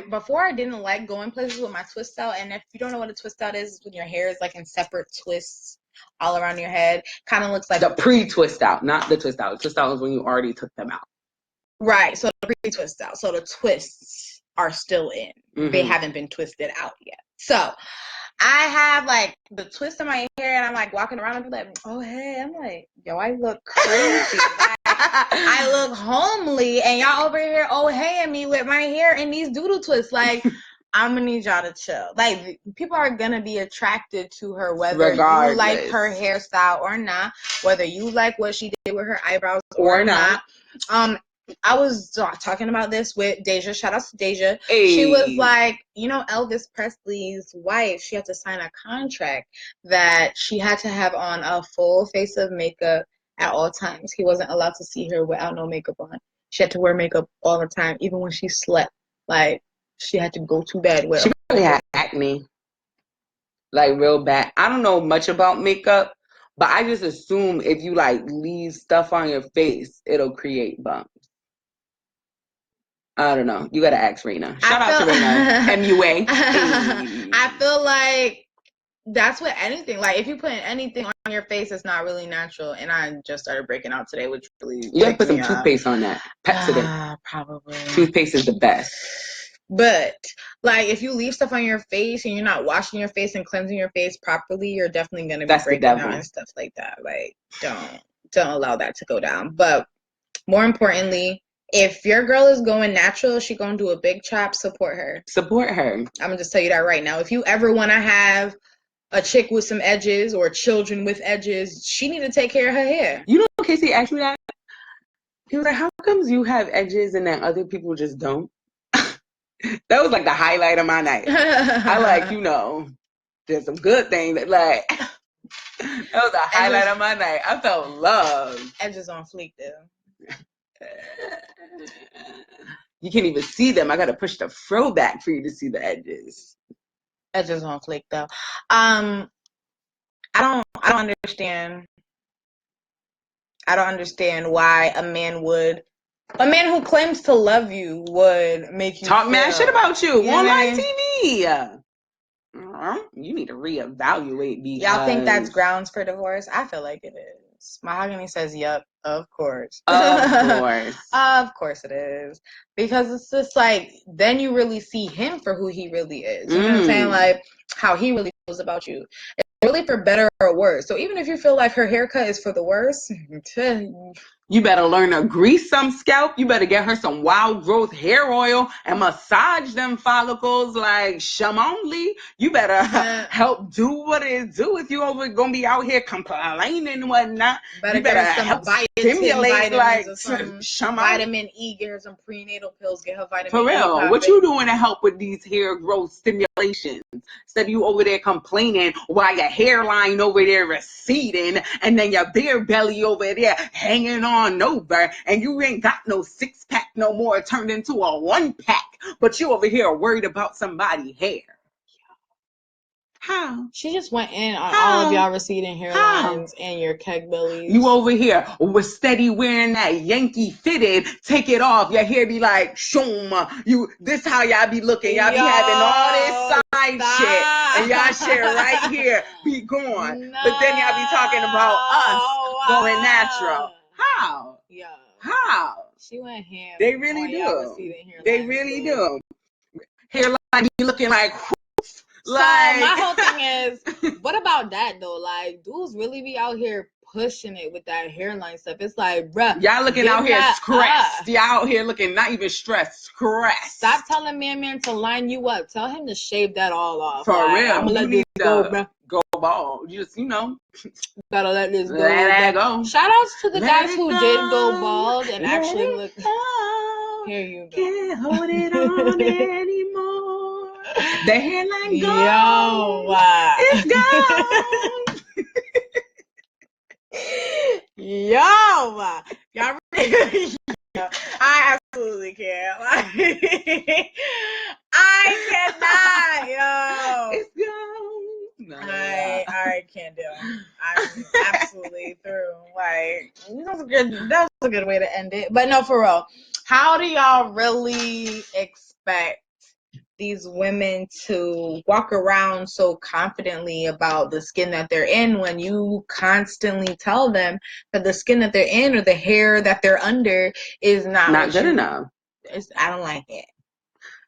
before I didn't like going places with my twist out. And if you don't know what a twist out is, when your hair is like in separate twists all around your head, kind of looks like the pre-twist out, not the twist out. Twist out is when you already took them out. Right. So the pre-twist out. So the twists are still in. Mm-hmm. They haven't been twisted out yet. So I have like the twist in my hair, and I'm like walking around and be like, oh hey, I'm like, yo, I look crazy. Like, I look homely, and y'all over here, oh hey, at me with my hair and these doodle twists. Like, I'm gonna need y'all to chill. Like, people are gonna be attracted to her whether you like her hairstyle or not, whether you like what she did with her eyebrows or not. I was talking about this with Deja. Shout out to Deja. Hey. She was like, Elvis Presley's wife, she had to sign a contract that she had to have on a full face of makeup at all times. He wasn't allowed to see her without no makeup on. She had to wear makeup all the time, even when she slept. Like, she had to go to bed with. She probably had acne. Like, real bad. I don't know much about makeup, but I just assume if you, like, leave stuff on your face, it'll create bumps. I don't know. You gotta ask Raina. Shout out to Raina. MUA. I feel like that's with anything. Like, if you put anything on your face, it's not really natural. And I just started breaking out today, which really you have to put some toothpaste on that. Pepsodent. Probably. Toothpaste is the best. But like, if you leave stuff on your face and you're not washing your face and cleansing your face properly, you're definitely gonna be breaking out and stuff like that. Like, don't allow that to go down. But more importantly, if your girl is going natural, she gonna do a big chop, support her. Support her. I'm gonna just tell you that right now. If you ever want to have a chick with some edges or children with edges, she need to take care of her hair. You know, Casey asked me that. He was like, how comes you have edges and then other people just don't? That was like the highlight of my night. I like, there's some good things that like, that was the highlight of my night. I felt love. Edges on fleek though. You can't even see them. I gotta push the fro back for you to see the edges. Edges on fleek though. I don't understand. I don't understand why a man who claims to love you would make you talk mad shit about you on live TV. You need to reevaluate these. Y'all think that's grounds for divorce? I feel like it is. Mahogany says, "Yup, of course." Of course it is. Because it's just like, then you really see him for who he really is. You know what I'm saying? Like, how he really feels about you. It's really for better or worse. So even if you feel like her haircut is for the worse, you better learn to grease some scalp. You better get her some wild growth hair oil and massage them follicles like shamonly. You better help do what it do if you over gonna be out here complaining and whatnot. You better help stimulate like vitamin E, get her some prenatal pills, get her vitamin for real. E. What you doing to help with these hair growth stimulations? Instead of you over there complaining while your hairline over there receding and then your beer belly over there hanging on over, and you ain't got no 6-pack no more, turned into a 1-pack, but you over here worried about somebody's hair. How? She just went in on all of y'all receding hairlines and your keg bellies. You over here was steady wearing that Yankee fitted, take it off, your hair be like, shoom. This how y'all be looking. Y'all be having all this side shit, and y'all shit right here be gone. No. But then y'all be talking about us going natural. How? Yo. How? She went ham. They really do. They really do. Hairline be looking like. So my whole thing is, what about that though? Like, dudes really be out here pushing it with that hairline stuff. It's like, bruh, y'all looking out here stressed. Y'all out here looking not even stressed, stressed. Stop telling man to line you up. Tell him to shave that all off. For real. I'm gonna let this go, bruh. Go bald. You just, gotta let this go. Let that go. Shout outs to the guys who did go bald and actually look. Here you go. Can't hold it on anymore. The hairline gone. Yo, wow. It's gone. Yo, y'all really, I absolutely can't. I cannot, yo. It's gone. No, I can't do it. I'm absolutely through. Like, that was a good way to end it. But no, for real. How do y'all really expect these women to walk around so confidently about the skin that they're in when you constantly tell them that the skin that they're in or the hair that they're under is not good enough? I don't like it.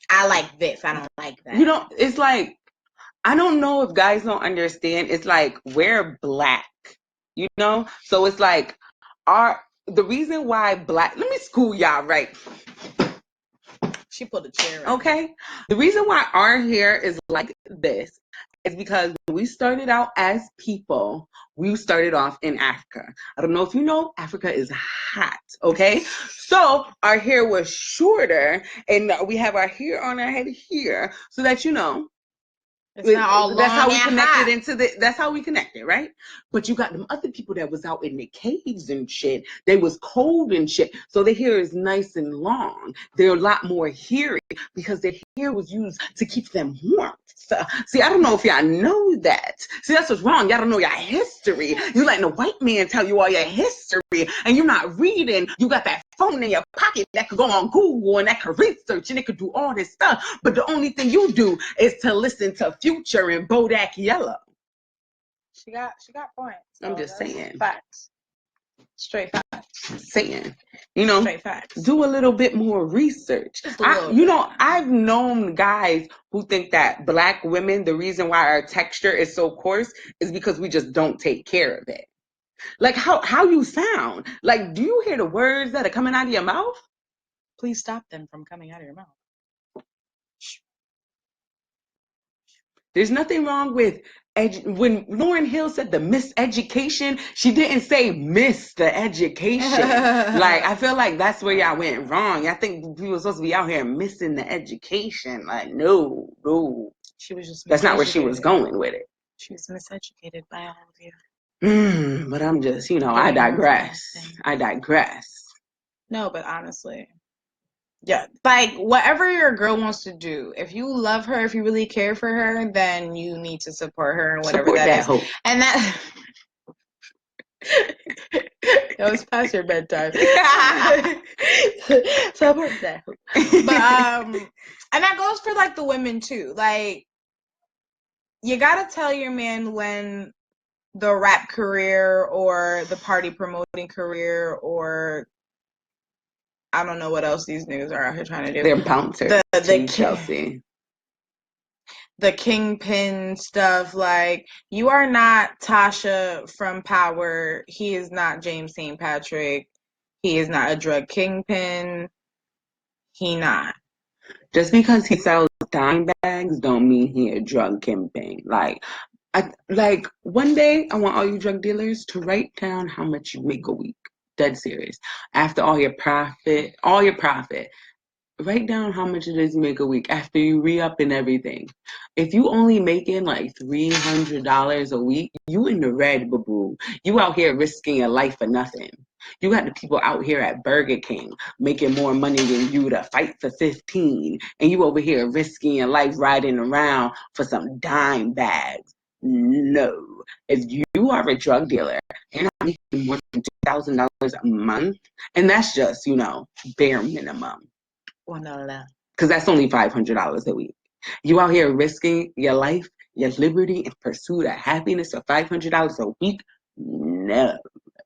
I like this. I don't like that. It's like, I don't know if guys don't understand. It's like, we're black, So it's like, the reason why black, let me school y'all right. She pulled a chair. Okay. The reason why our hair is like this is because when we started out as people, we started off in Africa. I don't know if you know, Africa is hot. Okay. So our hair was shorter and we have our hair on our head here so that, it's not all long. That's how we connected that's how we connected, right? But you got them other people that was out in the caves and shit. They was cold and shit. So their hair is nice and long. They're a lot more hairy because their hair was used to keep them warm. So, see, I don't know if y'all know that. See, that's what's wrong. Y'all don't know your history. You letting a white man tell you all your history and you're not reading. You got that phone in your pocket that could go on Google and that could research and it could do all this stuff. But the only thing you do is to listen to Future and Bodak Yellow. She got points. So I'm just saying. Facts. Straight facts. Saying, Straight facts. Do a little bit more research. I've known guys who think that black women, the reason why our texture is so coarse is because we just don't take care of it. Like how you sound. Like, do you hear the words that are coming out of your mouth? Please stop them from coming out of your mouth. There's nothing wrong with when Lauryn Hill said the miseducation, she didn't say miss the education. Like, I feel like that's where y'all went wrong. I think we were supposed to be out here missing the education. Like, no. She was just that's not where she was going with it. She was miseducated by all of you. But I'm just, I digress. No, but honestly. Yeah, like whatever your girl wants to do, if you love her, if you really care for her, then you need to support her and whatever that is. Hope. And that was past your bedtime. Support that hope. But and that goes for like the women too. Like, you gotta tell your man when the rap career or the party promoting career or I don't know what else these niggas are out here trying to do. They're bouncers. The Chelsea. The kingpin stuff. Like, you are not Tasha from Power. He is not James St. Patrick. He is not a drug kingpin. He not. Just because he sells dime bags don't mean he a drug kingpin. Like, one day I want all you drug dealers to write down how much you make a week. Dead serious. After all your profit, write down how much it is you make a week after you re-up and everything. If you only making like $300 a week, you in the red, boo-boo. You out here risking your life for nothing. You got the people out here at Burger King making more money than you to fight for 15, and you over here risking your life riding around for some dime bags. No. If you are a drug dealer, you're not making more than $2,000 a month, and that's just, bare minimum. Because that's only $500 a week. You out here risking your life, your liberty, in pursuit of happiness for $500 a week? No.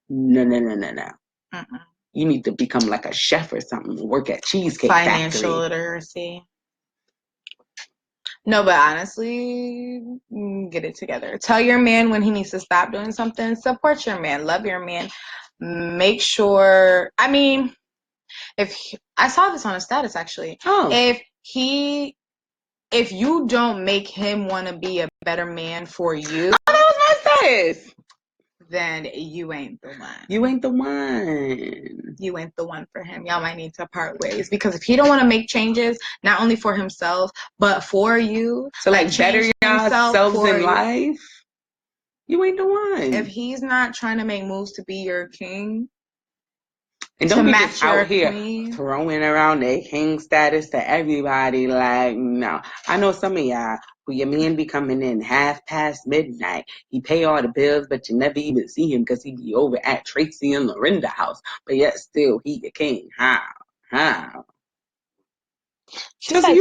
No. Mm-mm. You need to become like a chef or something. Work at Cheesecake Financial Factory. literacy. No, but honestly, get it together. Tell your man when he needs to stop doing something. Support your man. Love your man. Make sure. I mean, I saw this on a status actually. Oh. If you don't make him want to be a better man for you, that was my status. Then you ain't the one. You ain't the one. You ain't the one for him. Y'all might need to part ways because if he don't want to make changes, not only for himself but for you, so like better yourselves in life, you ain't the one. If he's not trying to make moves to be your king, and don't be just out here throwing around their king status to everybody. Like, no. I know some of y'all who your man be coming in midnight. He pay all the bills, but you never even see him because he be over at Tracy and Lorinda house. But yet still he the king. How? She said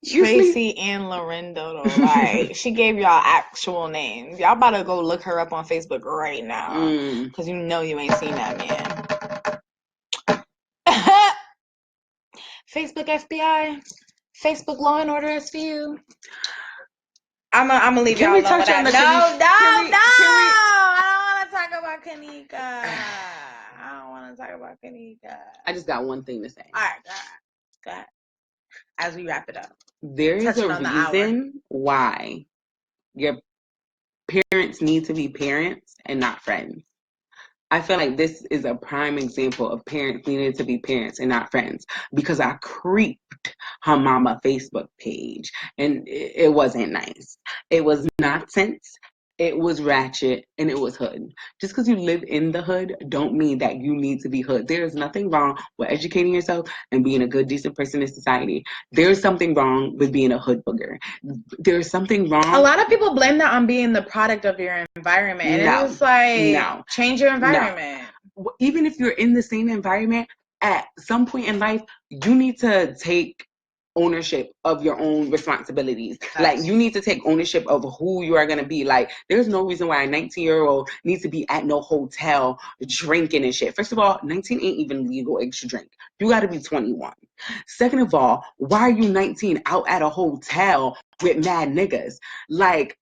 Tracy and Lorinda though. Like she gave y'all actual names. Y'all about to go look her up on Facebook right now because you know you ain't seen that man. Facebook FBI, Facebook Law and Order is for you. I'm gonna leave y'all alone with that. I don't want to talk about Kanika. I don't want to talk about Kanika. I just got one thing to say. All right, go ahead. As we wrap it up, there is a reason why your parents need to be parents and not friends. I feel like this is a prime example of parents needing to be parents and not friends because I creeped her mama Facebook page and it wasn't nice. It was nonsense. It was ratchet and it was hood. Just because you live in the hood don't mean that you need to be hood. There is nothing wrong with educating yourself and being a good, decent person in society. There is something wrong with being a hood booger. There's something wrong. A lot of people blame that on being the product of your environment. And it's like, change your environment. No. Even if you're in the same environment, at some point in life, you need to take ownership of your own responsibilities. Like you need to take ownership of who you are going to be. Like there's no reason why a 19-year-old needs to be at no hotel drinking and shit. First of all, 19 ain't even legal age to drink. You got to be 21. Second of all, why are you 19 out at a hotel with mad niggas? Like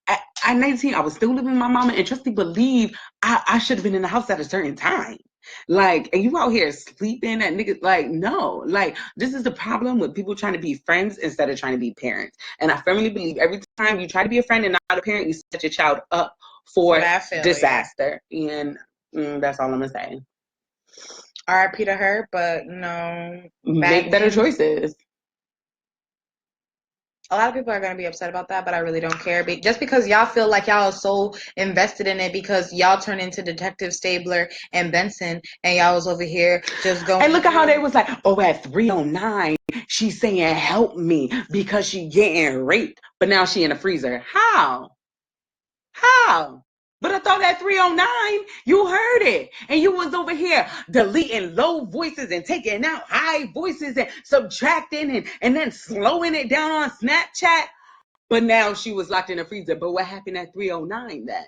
at 19, I was still living with my mama and trust me, believe I should have been in the house at a certain time. Like, and you out here sleeping at niggas, like, no. Like, this is the problem with people trying to be friends instead of trying to be parents. And I firmly believe every time you try to be a friend and not a parent, you set your child up for disaster. And that's all I'm going to say. R.I.P. to her, but, you know. Make better choices. A lot of people are going to be upset about that, but I really don't care. Just because y'all feel like y'all are so invested in it because y'all turn into Detective Stabler and Benson and y'all was over here just going. And look at how they was like, oh, at 3:09, she's saying help me because she getting raped. But now she in the freezer. How? But I thought at 3:09, you heard it. And you was over here deleting low voices and taking out high voices and subtracting and then slowing it down on Snapchat. But now she was locked in the freezer. But what happened at 3:09 then?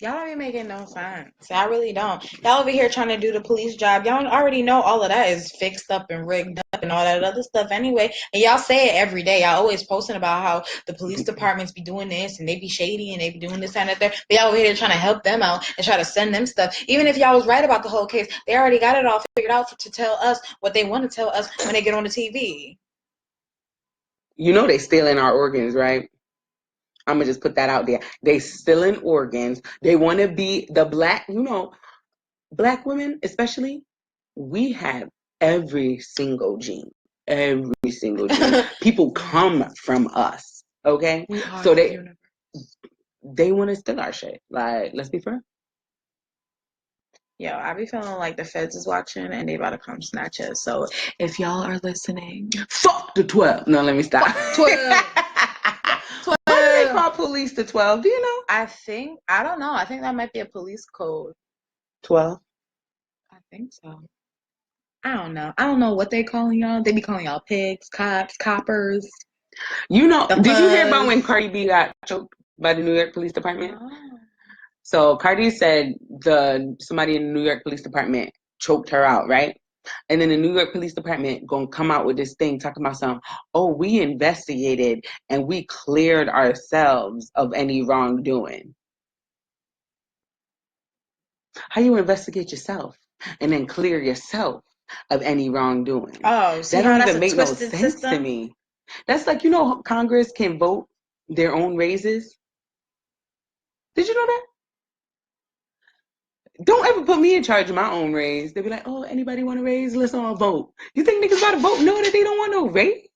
Y'all don't be making no sense. I really don't. Y'all over here trying to do the police job. Y'all already know all of that is fixed up and rigged up and all that other stuff anyway. And y'all say it every day. Y'all always posting about how the police departments be doing this and they be shady and they be doing this and that there. But y'all over here trying to help them out and try to send them stuff. Even if y'all was right about the whole case, they already got it all figured out to tell us what they want to tell us when they get on the TV. You know they stealing our organs, right? I'm going to just put that out there. They stealing organs. They want to be the black, black women especially. We have every single gene. Every single gene. People come from us, okay? So they want to steal our shit. Like, let's be fair. Yo, I be feeling like the feds is watching and they about to come snatch us. So if y'all are listening, fuck the 12. No, let me stop. 12. Why do they call police the 12? Do you know? I don't know. I think that might be a police code. 12? I think so. I don't know. I don't know what they calling y'all. They be calling y'all pigs, cops, coppers. Did you hear about when Cardi B got choked by the New York Police Department? Oh. So Cardi said somebody in the New York Police Department choked her out, right? And then the New York Police Department gonna come out with this thing talking about we investigated and we cleared ourselves of any wrongdoing. How you investigate yourself and then clear yourself of any wrongdoing? Oh, see that how don't that's even a make no twisted sense system? to me. That's like, Congress can vote their own raises. Did you know that? Don't ever put me in charge of my own raise. They'll be like, oh, anybody want a raise? Let's all vote. You think niggas about to vote? No, that they don't want no raise.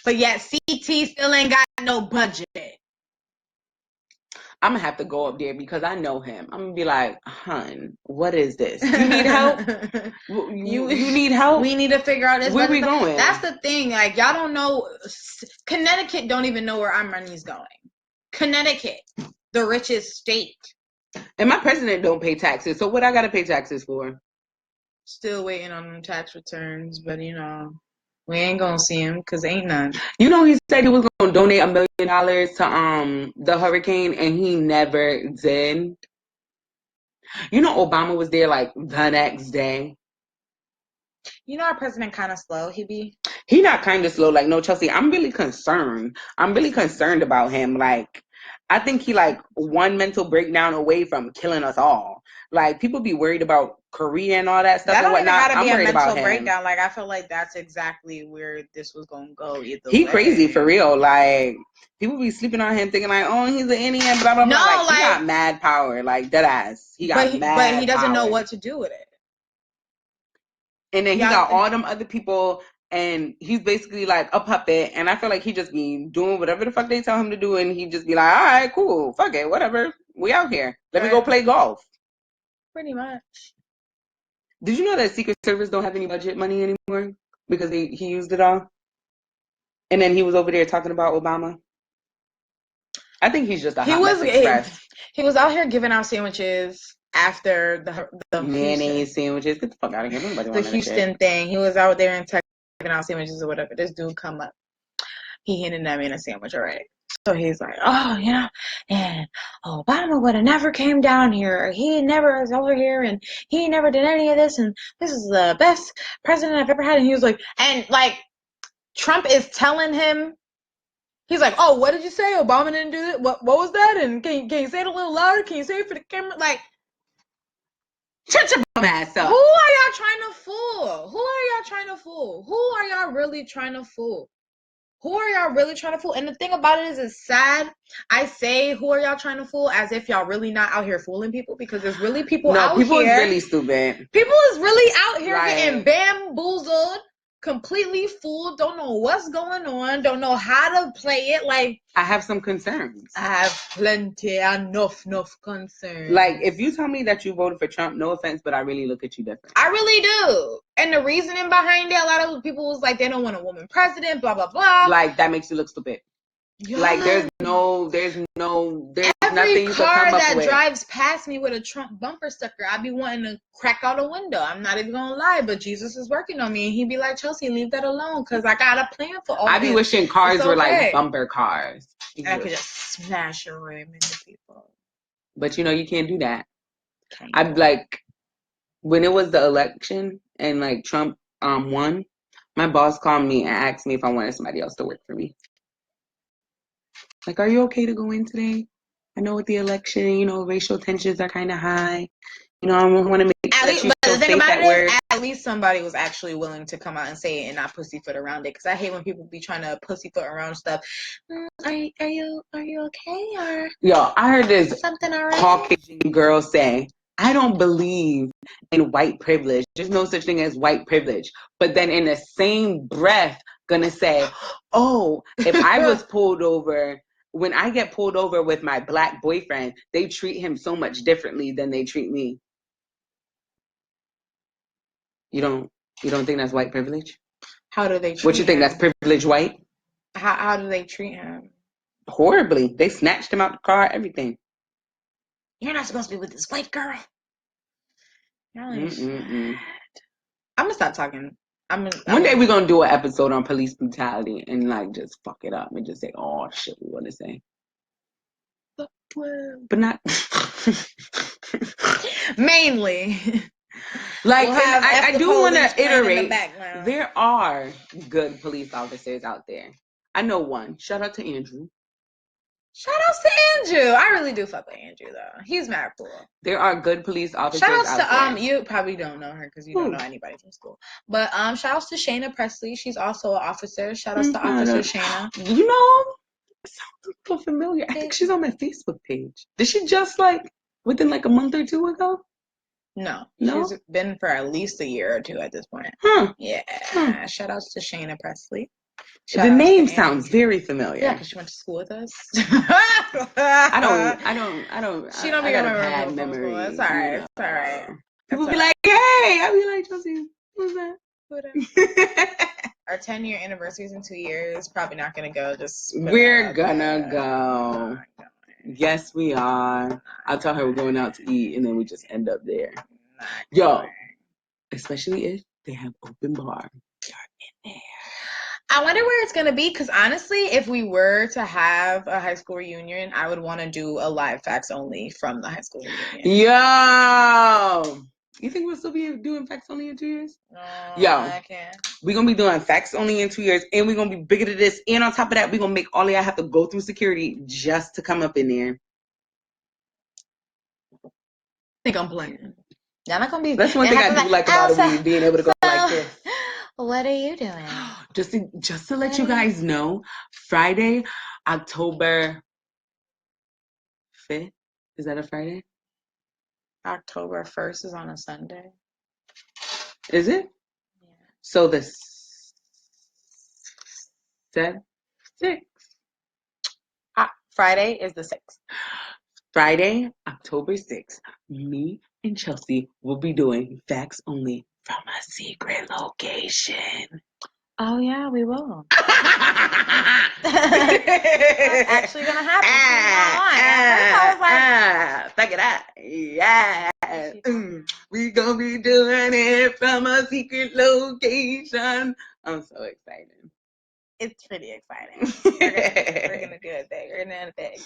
But yet CT still ain't got no budget. I'm going to have to go up there because I know him. I'm going to be like, hun, what is this? You need help? You need help? We need to figure out this. Where we going? That's the thing. Like, y'all don't know. Connecticut don't even know where our money's going. Connecticut, the richest state. And my president don't pay taxes. So what I got to pay taxes for? Still waiting on them tax returns. But, we ain't going to see him because ain't none. He said he was going to donate $1 million to the hurricane, and he never did. Obama was there like the next day. Our president kind of slow. He not kind of slow. Like, no, Chelsea, I'm really concerned. I'm really concerned about him. Like, I think he like one mental breakdown away from killing us all. Like, people be worried about Korea and all that stuff and whatnot. That don't even gotta be a mental breakdown. Like, I feel like that's exactly where this was gonna go. He crazy for real. Like, people be sleeping on him thinking like, oh, he's an Indian, blah blah blah. Like, he got mad power. Like, dead ass. He got mad power. But he doesn't know what to do with it. And then he got all them other people, and he's basically like a puppet. And I feel like he just be doing whatever the fuck they tell him to do, and he just be like, all right, cool, fuck it, whatever. We out here. Let me go play golf. Pretty much. Did you know that Secret Service don't have any budget money anymore because he used it all? And then he was over there talking about Obama. I think he's just a hot mess express. He was out here giving out sandwiches after the mayonnaise sandwiches. Get the fuck out of here. Nobody the Houston thing. He was out there and giving out sandwiches or whatever. This dude come up. He handed that man a sandwich already. So he's like, oh, and Obama would have never came down here. He never was over here, and he never did any of this, and this is the best president I've ever had. And he was like, and like, Trump is telling him, he's like, oh, what did you say? Obama didn't do it? What was that? And can you say it a little louder? Can you say it for the camera? Like, shut your bum ass up. Who are y'all trying to fool? Who are y'all trying to fool? Who are y'all really trying to fool? Who are y'all really trying to fool? And the thing about it is, it's sad. I say, who are y'all trying to fool? As if y'all really not out here fooling people, because there's really people out here. No, people is really stupid. People is really out here getting bamboozled, completely fooled, don't know what's going on, don't know how to play it. Like, I have some concerns. I have enough concerns. Like, if you tell me that you voted for Trump, no offense, but I really look at you different. I really do. And the reasoning behind it, a lot of people was like, they don't want a woman president, blah, blah, blah. Like, that makes you look stupid. Yeah. Like, there's nothing you can come up with. Every car that drives past me with a Trump bumper sticker, I be wanting to crack out a window. I'm not even gonna lie, but Jesus is working on me, and he be like, Chelsea, leave that alone, because I got a plan for all this. I be wishing cars were like bumper cars. And I could just smash a rim into people. But you can't do that. I'm like, when it was the election and like Trump won, my boss called me and asked me if I wanted somebody else to work for me. Like, are you okay to go in today? I know with the election, racial tensions are kind of high. I want to make sure that you feel safe at work. At least somebody was actually willing to come out and say it and not pussyfoot around it. Because I hate when people be trying to pussyfoot around stuff. Are you okay? Or yo, I heard this Caucasian girl say, I don't believe in white privilege. There's no such thing as white privilege. But then in the same breath, gonna say, oh, if I was pulled over, when I get pulled over with my black boyfriend, they treat him so much differently than they treat me. You don't think that's white privilege? How do they treat him? What you think, that's privilege white? How do they treat him? Horribly. They snatched him out the car, everything. You're not supposed to be with this white girl. I'm gonna stop talking. One day we're gonna do an episode on police brutality and like just fuck it up and just say all shit we want to say. but not mainly. like. We'll And I do want to iterate. The there are good police officers out there. I know one. Shout out to Andrew. Shout outs to Andrew. I really do fuck with Andrew though. He's mad cool. There are good police officers. Shout outs out to there. you probably don't know her because you don't know anybody from school. But shout outs to Shayna Presley. She's also an officer. Shout outs to Officer Shayna. You know, it sounds so familiar. I think she's on my Facebook page. Did she just within a month or two ago? No, she's been for at least a year or two at this point. Yeah. Shout outs to Shayna Presley. The name sounds very familiar. Yeah, because she went to school with us. I don't. She don't be remembering memory. It's all right. It's all right. People be like, "Hey," I be like, "Josie, who's that?" Our 10-year anniversary is in 2 years. Probably not gonna go. We're gonna go. Yes, we are. I'll tell her we're going out to eat, and then we just end up there. Yo, especially if they have open bar. You're in there. I wonder where it's going to be, because honestly, if we were to have a high school reunion, I would want to do a live facts only from the high school reunion. Yo! You think we'll still be doing facts only in 2 years? Yo, I can't. We're going to be doing facts only in 2 years, and we're going to be bigger than this. And on top of that, we're going to make all of y'all have to go through security just to come up in there. I think I'm playing. Y'all not going to be... That's one thing I do like about it, being able to go like this. What are you doing? Just to let you guys know, Friday, October 5th. Is that a Friday? October 1st is on a Sunday. Is it? Yeah. So the 6th. Friday is the 6th. Friday, October 6th, me and Chelsea will be doing facts only from a secret location. Oh, yeah, we will. That's actually going to happen. Fuck it up. Yeah. We going to be doing it from a secret location. I'm so excited. It's pretty exciting. We're gonna do it big. We're gonna do it big.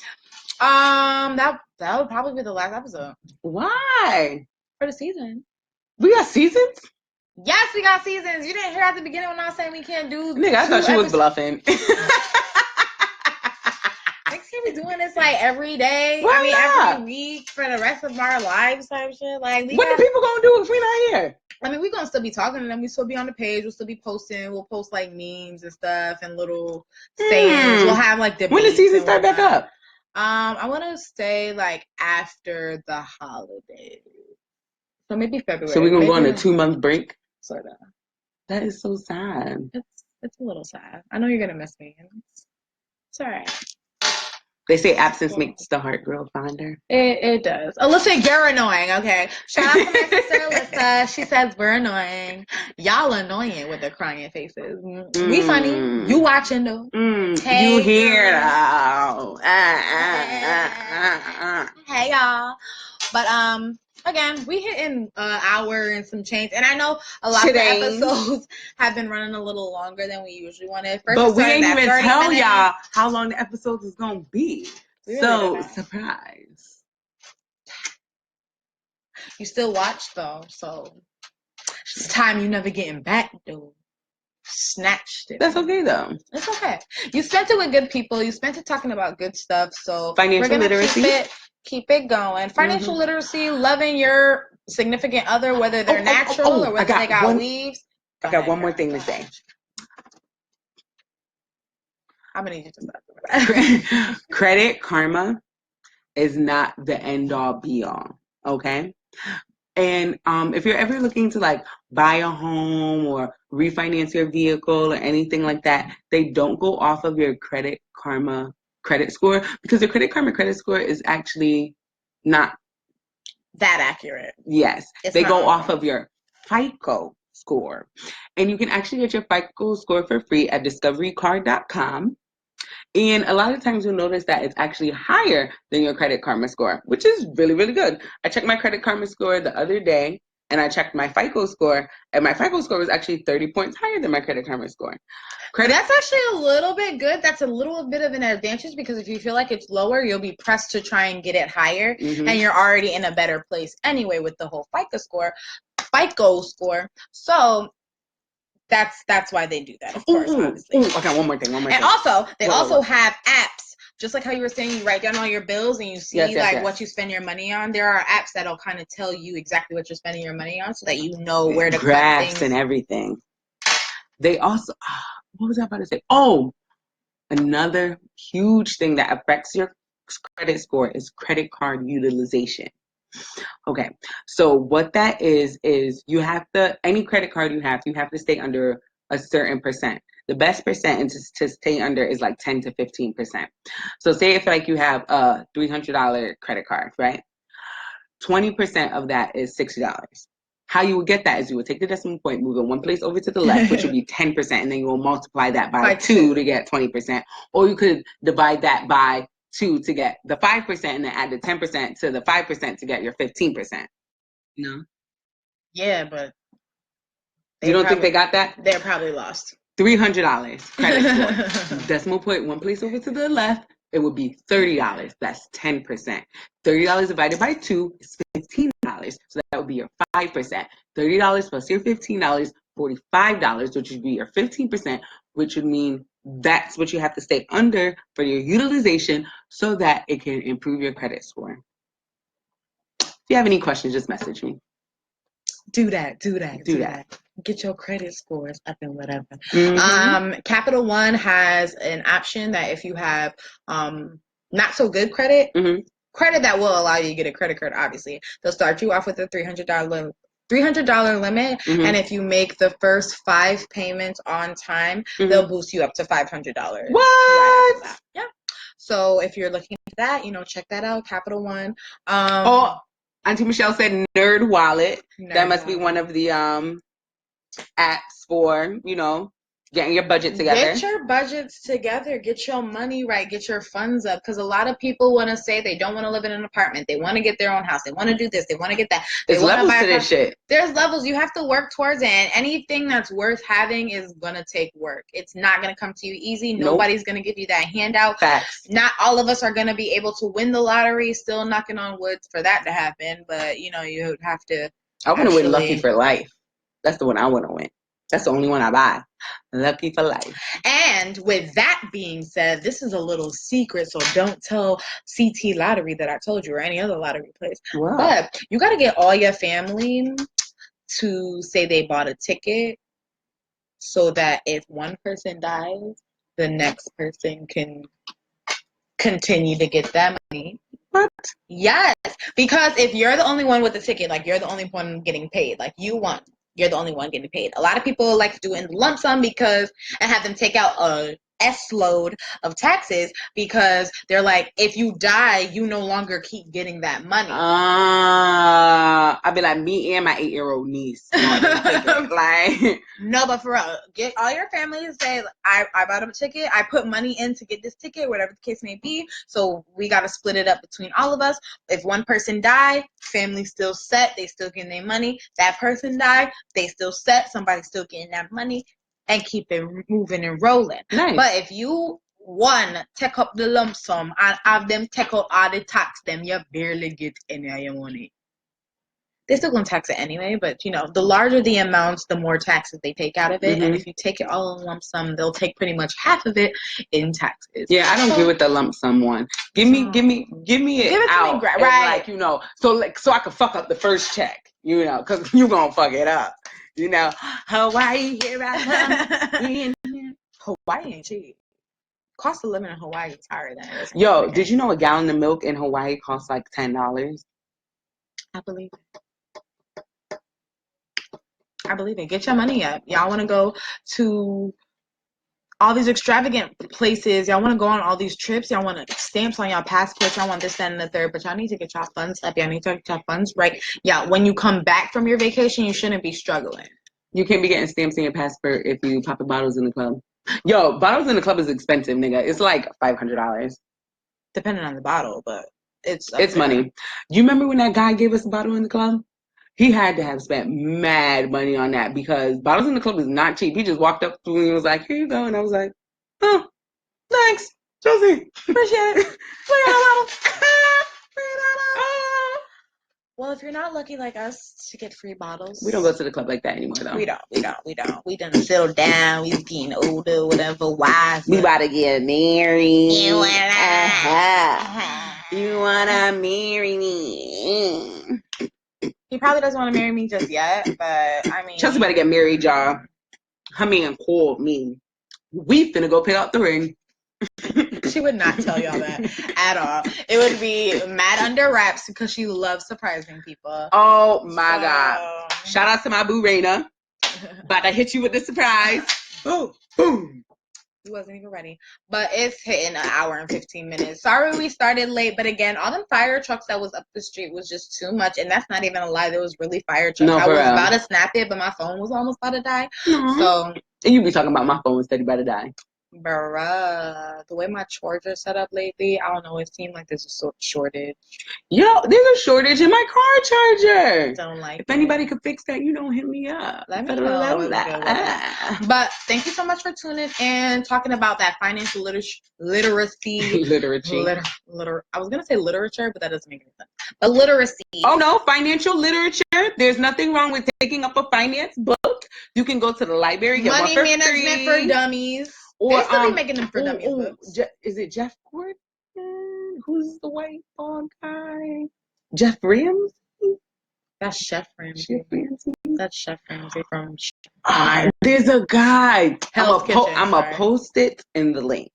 That would probably be the last episode. Why? For the season. We got seasons? Yes, we got seasons. You didn't hear at the beginning when I was saying we can't do. Nigga, I thought she was bluffing. Next year we doing this every day. Why not? Every week for the rest of our lives type shit. What the people gonna do if we not here? We're gonna still be talking to them. We still be on the page. We'll still be posting. We'll post memes and stuff and little sayings. We'll have debates. When the season start back up? I want to stay after the holidays. So maybe February. So we're gonna go on a 2-month break. Sort of. That is so sad. It's a little sad. I know you're gonna miss me. It's all right. They say absence makes the heart grow fonder. It does. Alyssa, you're annoying. Okay. Shout out to my sister Alyssa. She says we're annoying. Y'all annoying with the crying faces. We funny. You watching though. Hey, you here though. Hey y'all. But again, we hit in an hour and some change, and I know a lot of the episodes have been running a little longer than we usually wanted. But we ain't even tell y'all how long the episodes is gonna be. So surprise. You still watch though, so it's time you never getting back though. Snatched it. That's okay though. It's okay. You spent it with good people. You spent it talking about good stuff. So financial literacy. Keep it going. Financial literacy, loving your significant other, whether they're natural or whether they got weaves. I got one more thing to say. I'm gonna need you to stop. Credit karma is not the end all be all. Okay. And if you're ever looking to buy a home or refinance your vehicle or anything like that, they don't go off of your credit karma credit score, because the credit karma credit score is actually not that accurate. Yes. They go off of your FICO score. And you can actually get your FICO score for free at discoverycard.com. And a lot of times you'll notice that it's actually higher than your credit karma score, which is really, really good. I checked my credit karma score the other day and I checked my FICO score, and my FICO score was actually 30 points higher than my Credit Karma score. That's actually a little bit good. That's a little bit of an advantage because if you feel like it's lower, you'll be pressed to try and get it higher, and you're already in a better place anyway with the whole FICO score. So that's why they do that, of course, obviously. Okay, one more thing. And also, they also have apps. Just like how you were saying, you write down all your bills and you see what you spend your money on. There are apps that'll kind of tell you exactly what you're spending your money on so that you know where to cut things. And everything. They also, what was I about to say? Oh, another huge thing that affects your credit score is credit card utilization. Okay, so what that is you have to, any credit card you have to stay under a certain percent. The best percent to stay under is like 10 to 15%. So say if like you have a $300 credit card, right? 20% of that is $60. How you would get that is you would take the decimal point, move it one place over to the left, which would be 10%, and then you will multiply that by 2 to get 20%. Or you could divide that by 2 to get the 5%, and then add the 10% to the 5% to get your 15%. You know? Yeah, but you don't think they got that? They're probably lost. $300 credit score. Decimal point one place over to the left, it would be $30. That's 10%. $30 divided by 2 is $15. So that would be your 5%. $30 plus your $15, $45, which would be your 15%, which would mean that's what you have to stay under for your utilization so that it can improve your credit score. If you have any questions, just message me. Do that. Get your credit scores up and whatever. Capital One has an option that if you have not so good credit, credit that will allow you to get a credit card, obviously. They'll start you off with a $300 limit, and if you make the first 5 payments on time, they'll boost you up to $500. What? Right, yeah. So if you're looking at that, check that out, Capital One. Auntie Michelle said Nerd Wallet. That must be one of the apps for, getting your budget together. Get your budgets together. Get your money right. Get your funds up. Because a lot of people want to say they don't want to live in an apartment. They want to get their own house. They want to do this. They want to get that. There's levels to this shit. There's levels. You have to work towards it. And anything that's worth having is going to take work. It's not going to come to you easy. Nobody's going to give you that handout. Facts. Not all of us are going to be able to win the lottery. Still knocking on wood for that to happen. But, you would have to. I want to win Lucky for Life. That's the one I want to win. That's the only one I buy. Lucky for Life. And with that being said, this is a little secret, so don't tell CT Lottery that I told you or any other lottery place. Wow. But you got to get all your family to say they bought a ticket so that if one person dies, the next person can continue to get that money. What? Yes. Because if you're the only one with the ticket, like you're the only one getting paid, like you won. You're the only one getting paid. A lot of people like to do it in lump sum and have them take out a S-load of taxes because they're like, if you die, you no longer keep getting that money. I'd be like, me and my 8-year-old niece. No, but for real, get all your family to say, I bought a ticket. I put money in to get this ticket, whatever the case may be. So we got to split it up between all of us. If one person died, family still set. They still getting their money. That person died, they still set. Somebody's still getting that money. And keep it moving and rolling. Nice. But if you, take up the lump sum and have them take out all the tax, them you barely get any of your money. They're still going to tax it anyway, but, the larger the amounts, the more taxes they take out of it. And if you take it all in lump sum, they'll take pretty much half of it in taxes. Yeah, I don't agree with the lump sum one. Give me it out. Right. So I can fuck up the first check, because you're going to fuck it up. Hawaii, here I come. Hawaii ain't cheap. Cost of living in Hawaii is higher than it is. Yo, did you know a gallon of milk in Hawaii costs like $10? I believe it. Get your money up. Y'all want to go to all these extravagant places. Y'all want to go on all these trips. Y'all want stamps on y'all passports. Y'all want this, that, and the third. But y'all need to get y'all funds up. Y'all need to get y'all funds right. Yeah, when you come back from your vacation, you shouldn't be struggling. You can't be getting stamps in your passport if you popping bottles in the club. Yo, bottles in the club is expensive, nigga. It's like $500. Depending on the bottle, but it's money. You remember when that guy gave us a bottle in the club? He had to have spent mad money on that because bottles in the club is not cheap. He just walked up to me and was like, "Here you go," and I was like, "Oh, thanks, Josie, appreciate it." Well, if you're not lucky like us to get free bottles, we don't go to the club like that anymore, though. We don't. We done settle down. We getting older, whatever. Wise. We about to get married. You wanna marry me? He probably doesn't want to marry me just yet, but I mean, Chelsea better get married, y'all. Her man called me. We finna go pick out the ring. She would not tell y'all that at all. It would be mad under wraps because she loves surprising people. Oh my God. Shout out to my boo Raina. About to hit you with the surprise. Boom. Boom. He wasn't even ready. But it's hitting an hour and 15 minutes. Sorry we started late, but again, all them fire trucks that was up the street was just too much. And that's not even a lie. There was really fire trucks. I was about to snap it, but my phone was almost about to die. So and you be talking about my phone was steady about to die. Bruh, the way my charger set up lately, I don't know. It seemed like there's a shortage. Yo, there's a shortage in my car charger. Don't like. If anybody could fix that, hit me up. Let me know. But thank you so much for tuning in, talking about that financial literacy. I was gonna say literature, but that doesn't make any sense. But literacy. Oh no, financial literature. There's nothing wrong with taking up a finance book. You can go to the library, get Money one for management free. for dummies. Or they still be making them for dummies books. Is it Jeff Gordon? Who's the white bald guy? Jeff Ramsey? That's Chef Ramsey. That's Chef Ramsey from. There's a guy. I'm gonna post it in the link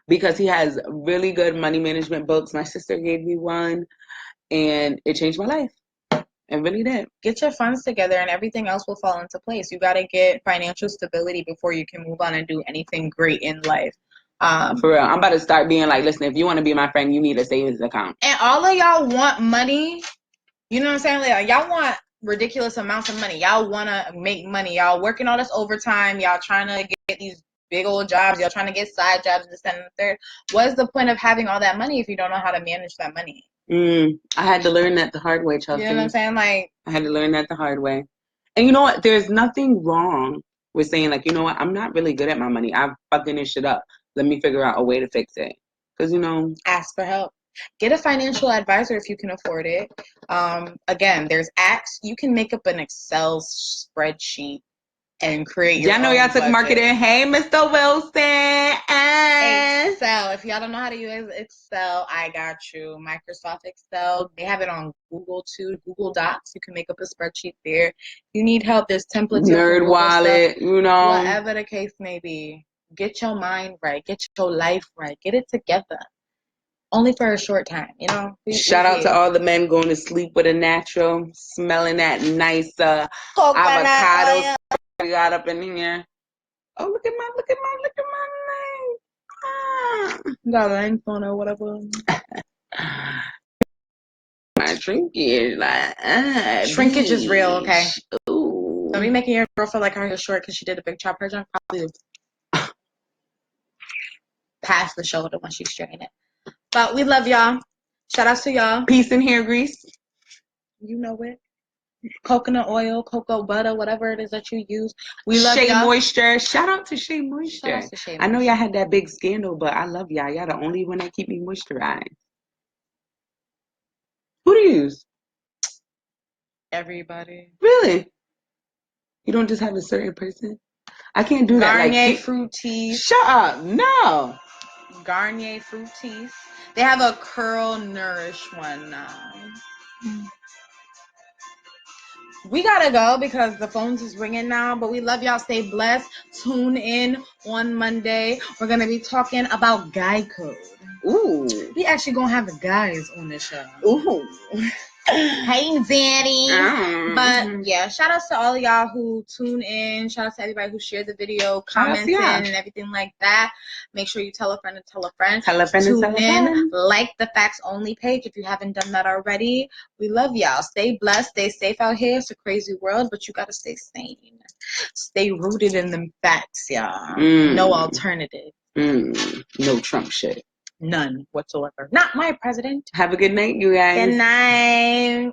because he has really good money management books. My sister gave me one, and it changed my life. It really did. Get your funds together and everything else will fall into place. You got to get financial stability before you can move on and do anything great in life. For real. I'm about to start being like, listen, if you want to be my friend, you need a savings account. And all of y'all want money. You know what I'm saying? Like, y'all want ridiculous amounts of money. Y'all want to make money. Y'all working all this overtime. Y'all trying to get these big old jobs. Y'all trying to get side jobs, this, and the third. What's the point of having all that money if you don't know how to manage that money? I had to learn that the hard way, Chelsea. You know what I'm saying? Like, I had to learn that the hard way. And you know what? There's nothing wrong with saying, like, you know what? I'm not really good at my money. I'm fucking this shit up. Let me figure out a way to fix it. Because, ask for help. Get a financial advisor if you can afford it. Again, there's apps. You can make up an Excel spreadsheet and create your own y'all took budget. marketing. Hey, Mr. Wilson. Excel. If y'all don't know how to use Excel, I got you. Microsoft Excel. They have it on Google too. Google Docs. You can make up a spreadsheet there. If you need help, there's templates. Nerd Wallet. Stuff, whatever the case may be. Get your mind right. Get your life right. Get it together. Only for a short time, Shout out to all the men going to sleep with a natural, smelling that nice avocado we got up in here. Oh, look at my name. Got a ring phone or whatever. My shrinkage, shrinkage is real, okay? Ooh. Don't be making your girl feel like her hair short because she did a big chop. Her junk probably past the shoulder when she's straightening it. But we love y'all. Shout out to y'all. Peace and hair grease. You know it. Coconut oil, cocoa butter, whatever it is that you use. We love Shea y'all. Moisture. Shout out to Shea Moisture. I know y'all had that big scandal, but I love y'all. Y'all the only one that keep me moisturized. Who do you use? Everybody. Really? You don't just have a certain person? I can't do that. Garnier Fructis. Shut up. No. Garnier Fructis. They have a Curl Nourish one now. We gotta go because the phones is ringing now, but we love y'all. Stay blessed. Tune in on Monday. We're gonna be talking about guy code. Ooh. We actually gonna have the guys on the show. Ooh. Hey, Danny. But yeah, shout out to all of y'all who tune in. Shout out to everybody who shared the video, commenting, and everything like that. Make sure you tell a friend and tell a friend. Tune in. Like the Facts Only page if you haven't done that already. We love y'all. Stay blessed. Stay safe out here. It's a crazy world, but you gotta stay sane. Stay rooted in them facts, y'all. No alternative. No Trump shit. None whatsoever. Not my president. Have a good night, you guys. Good night.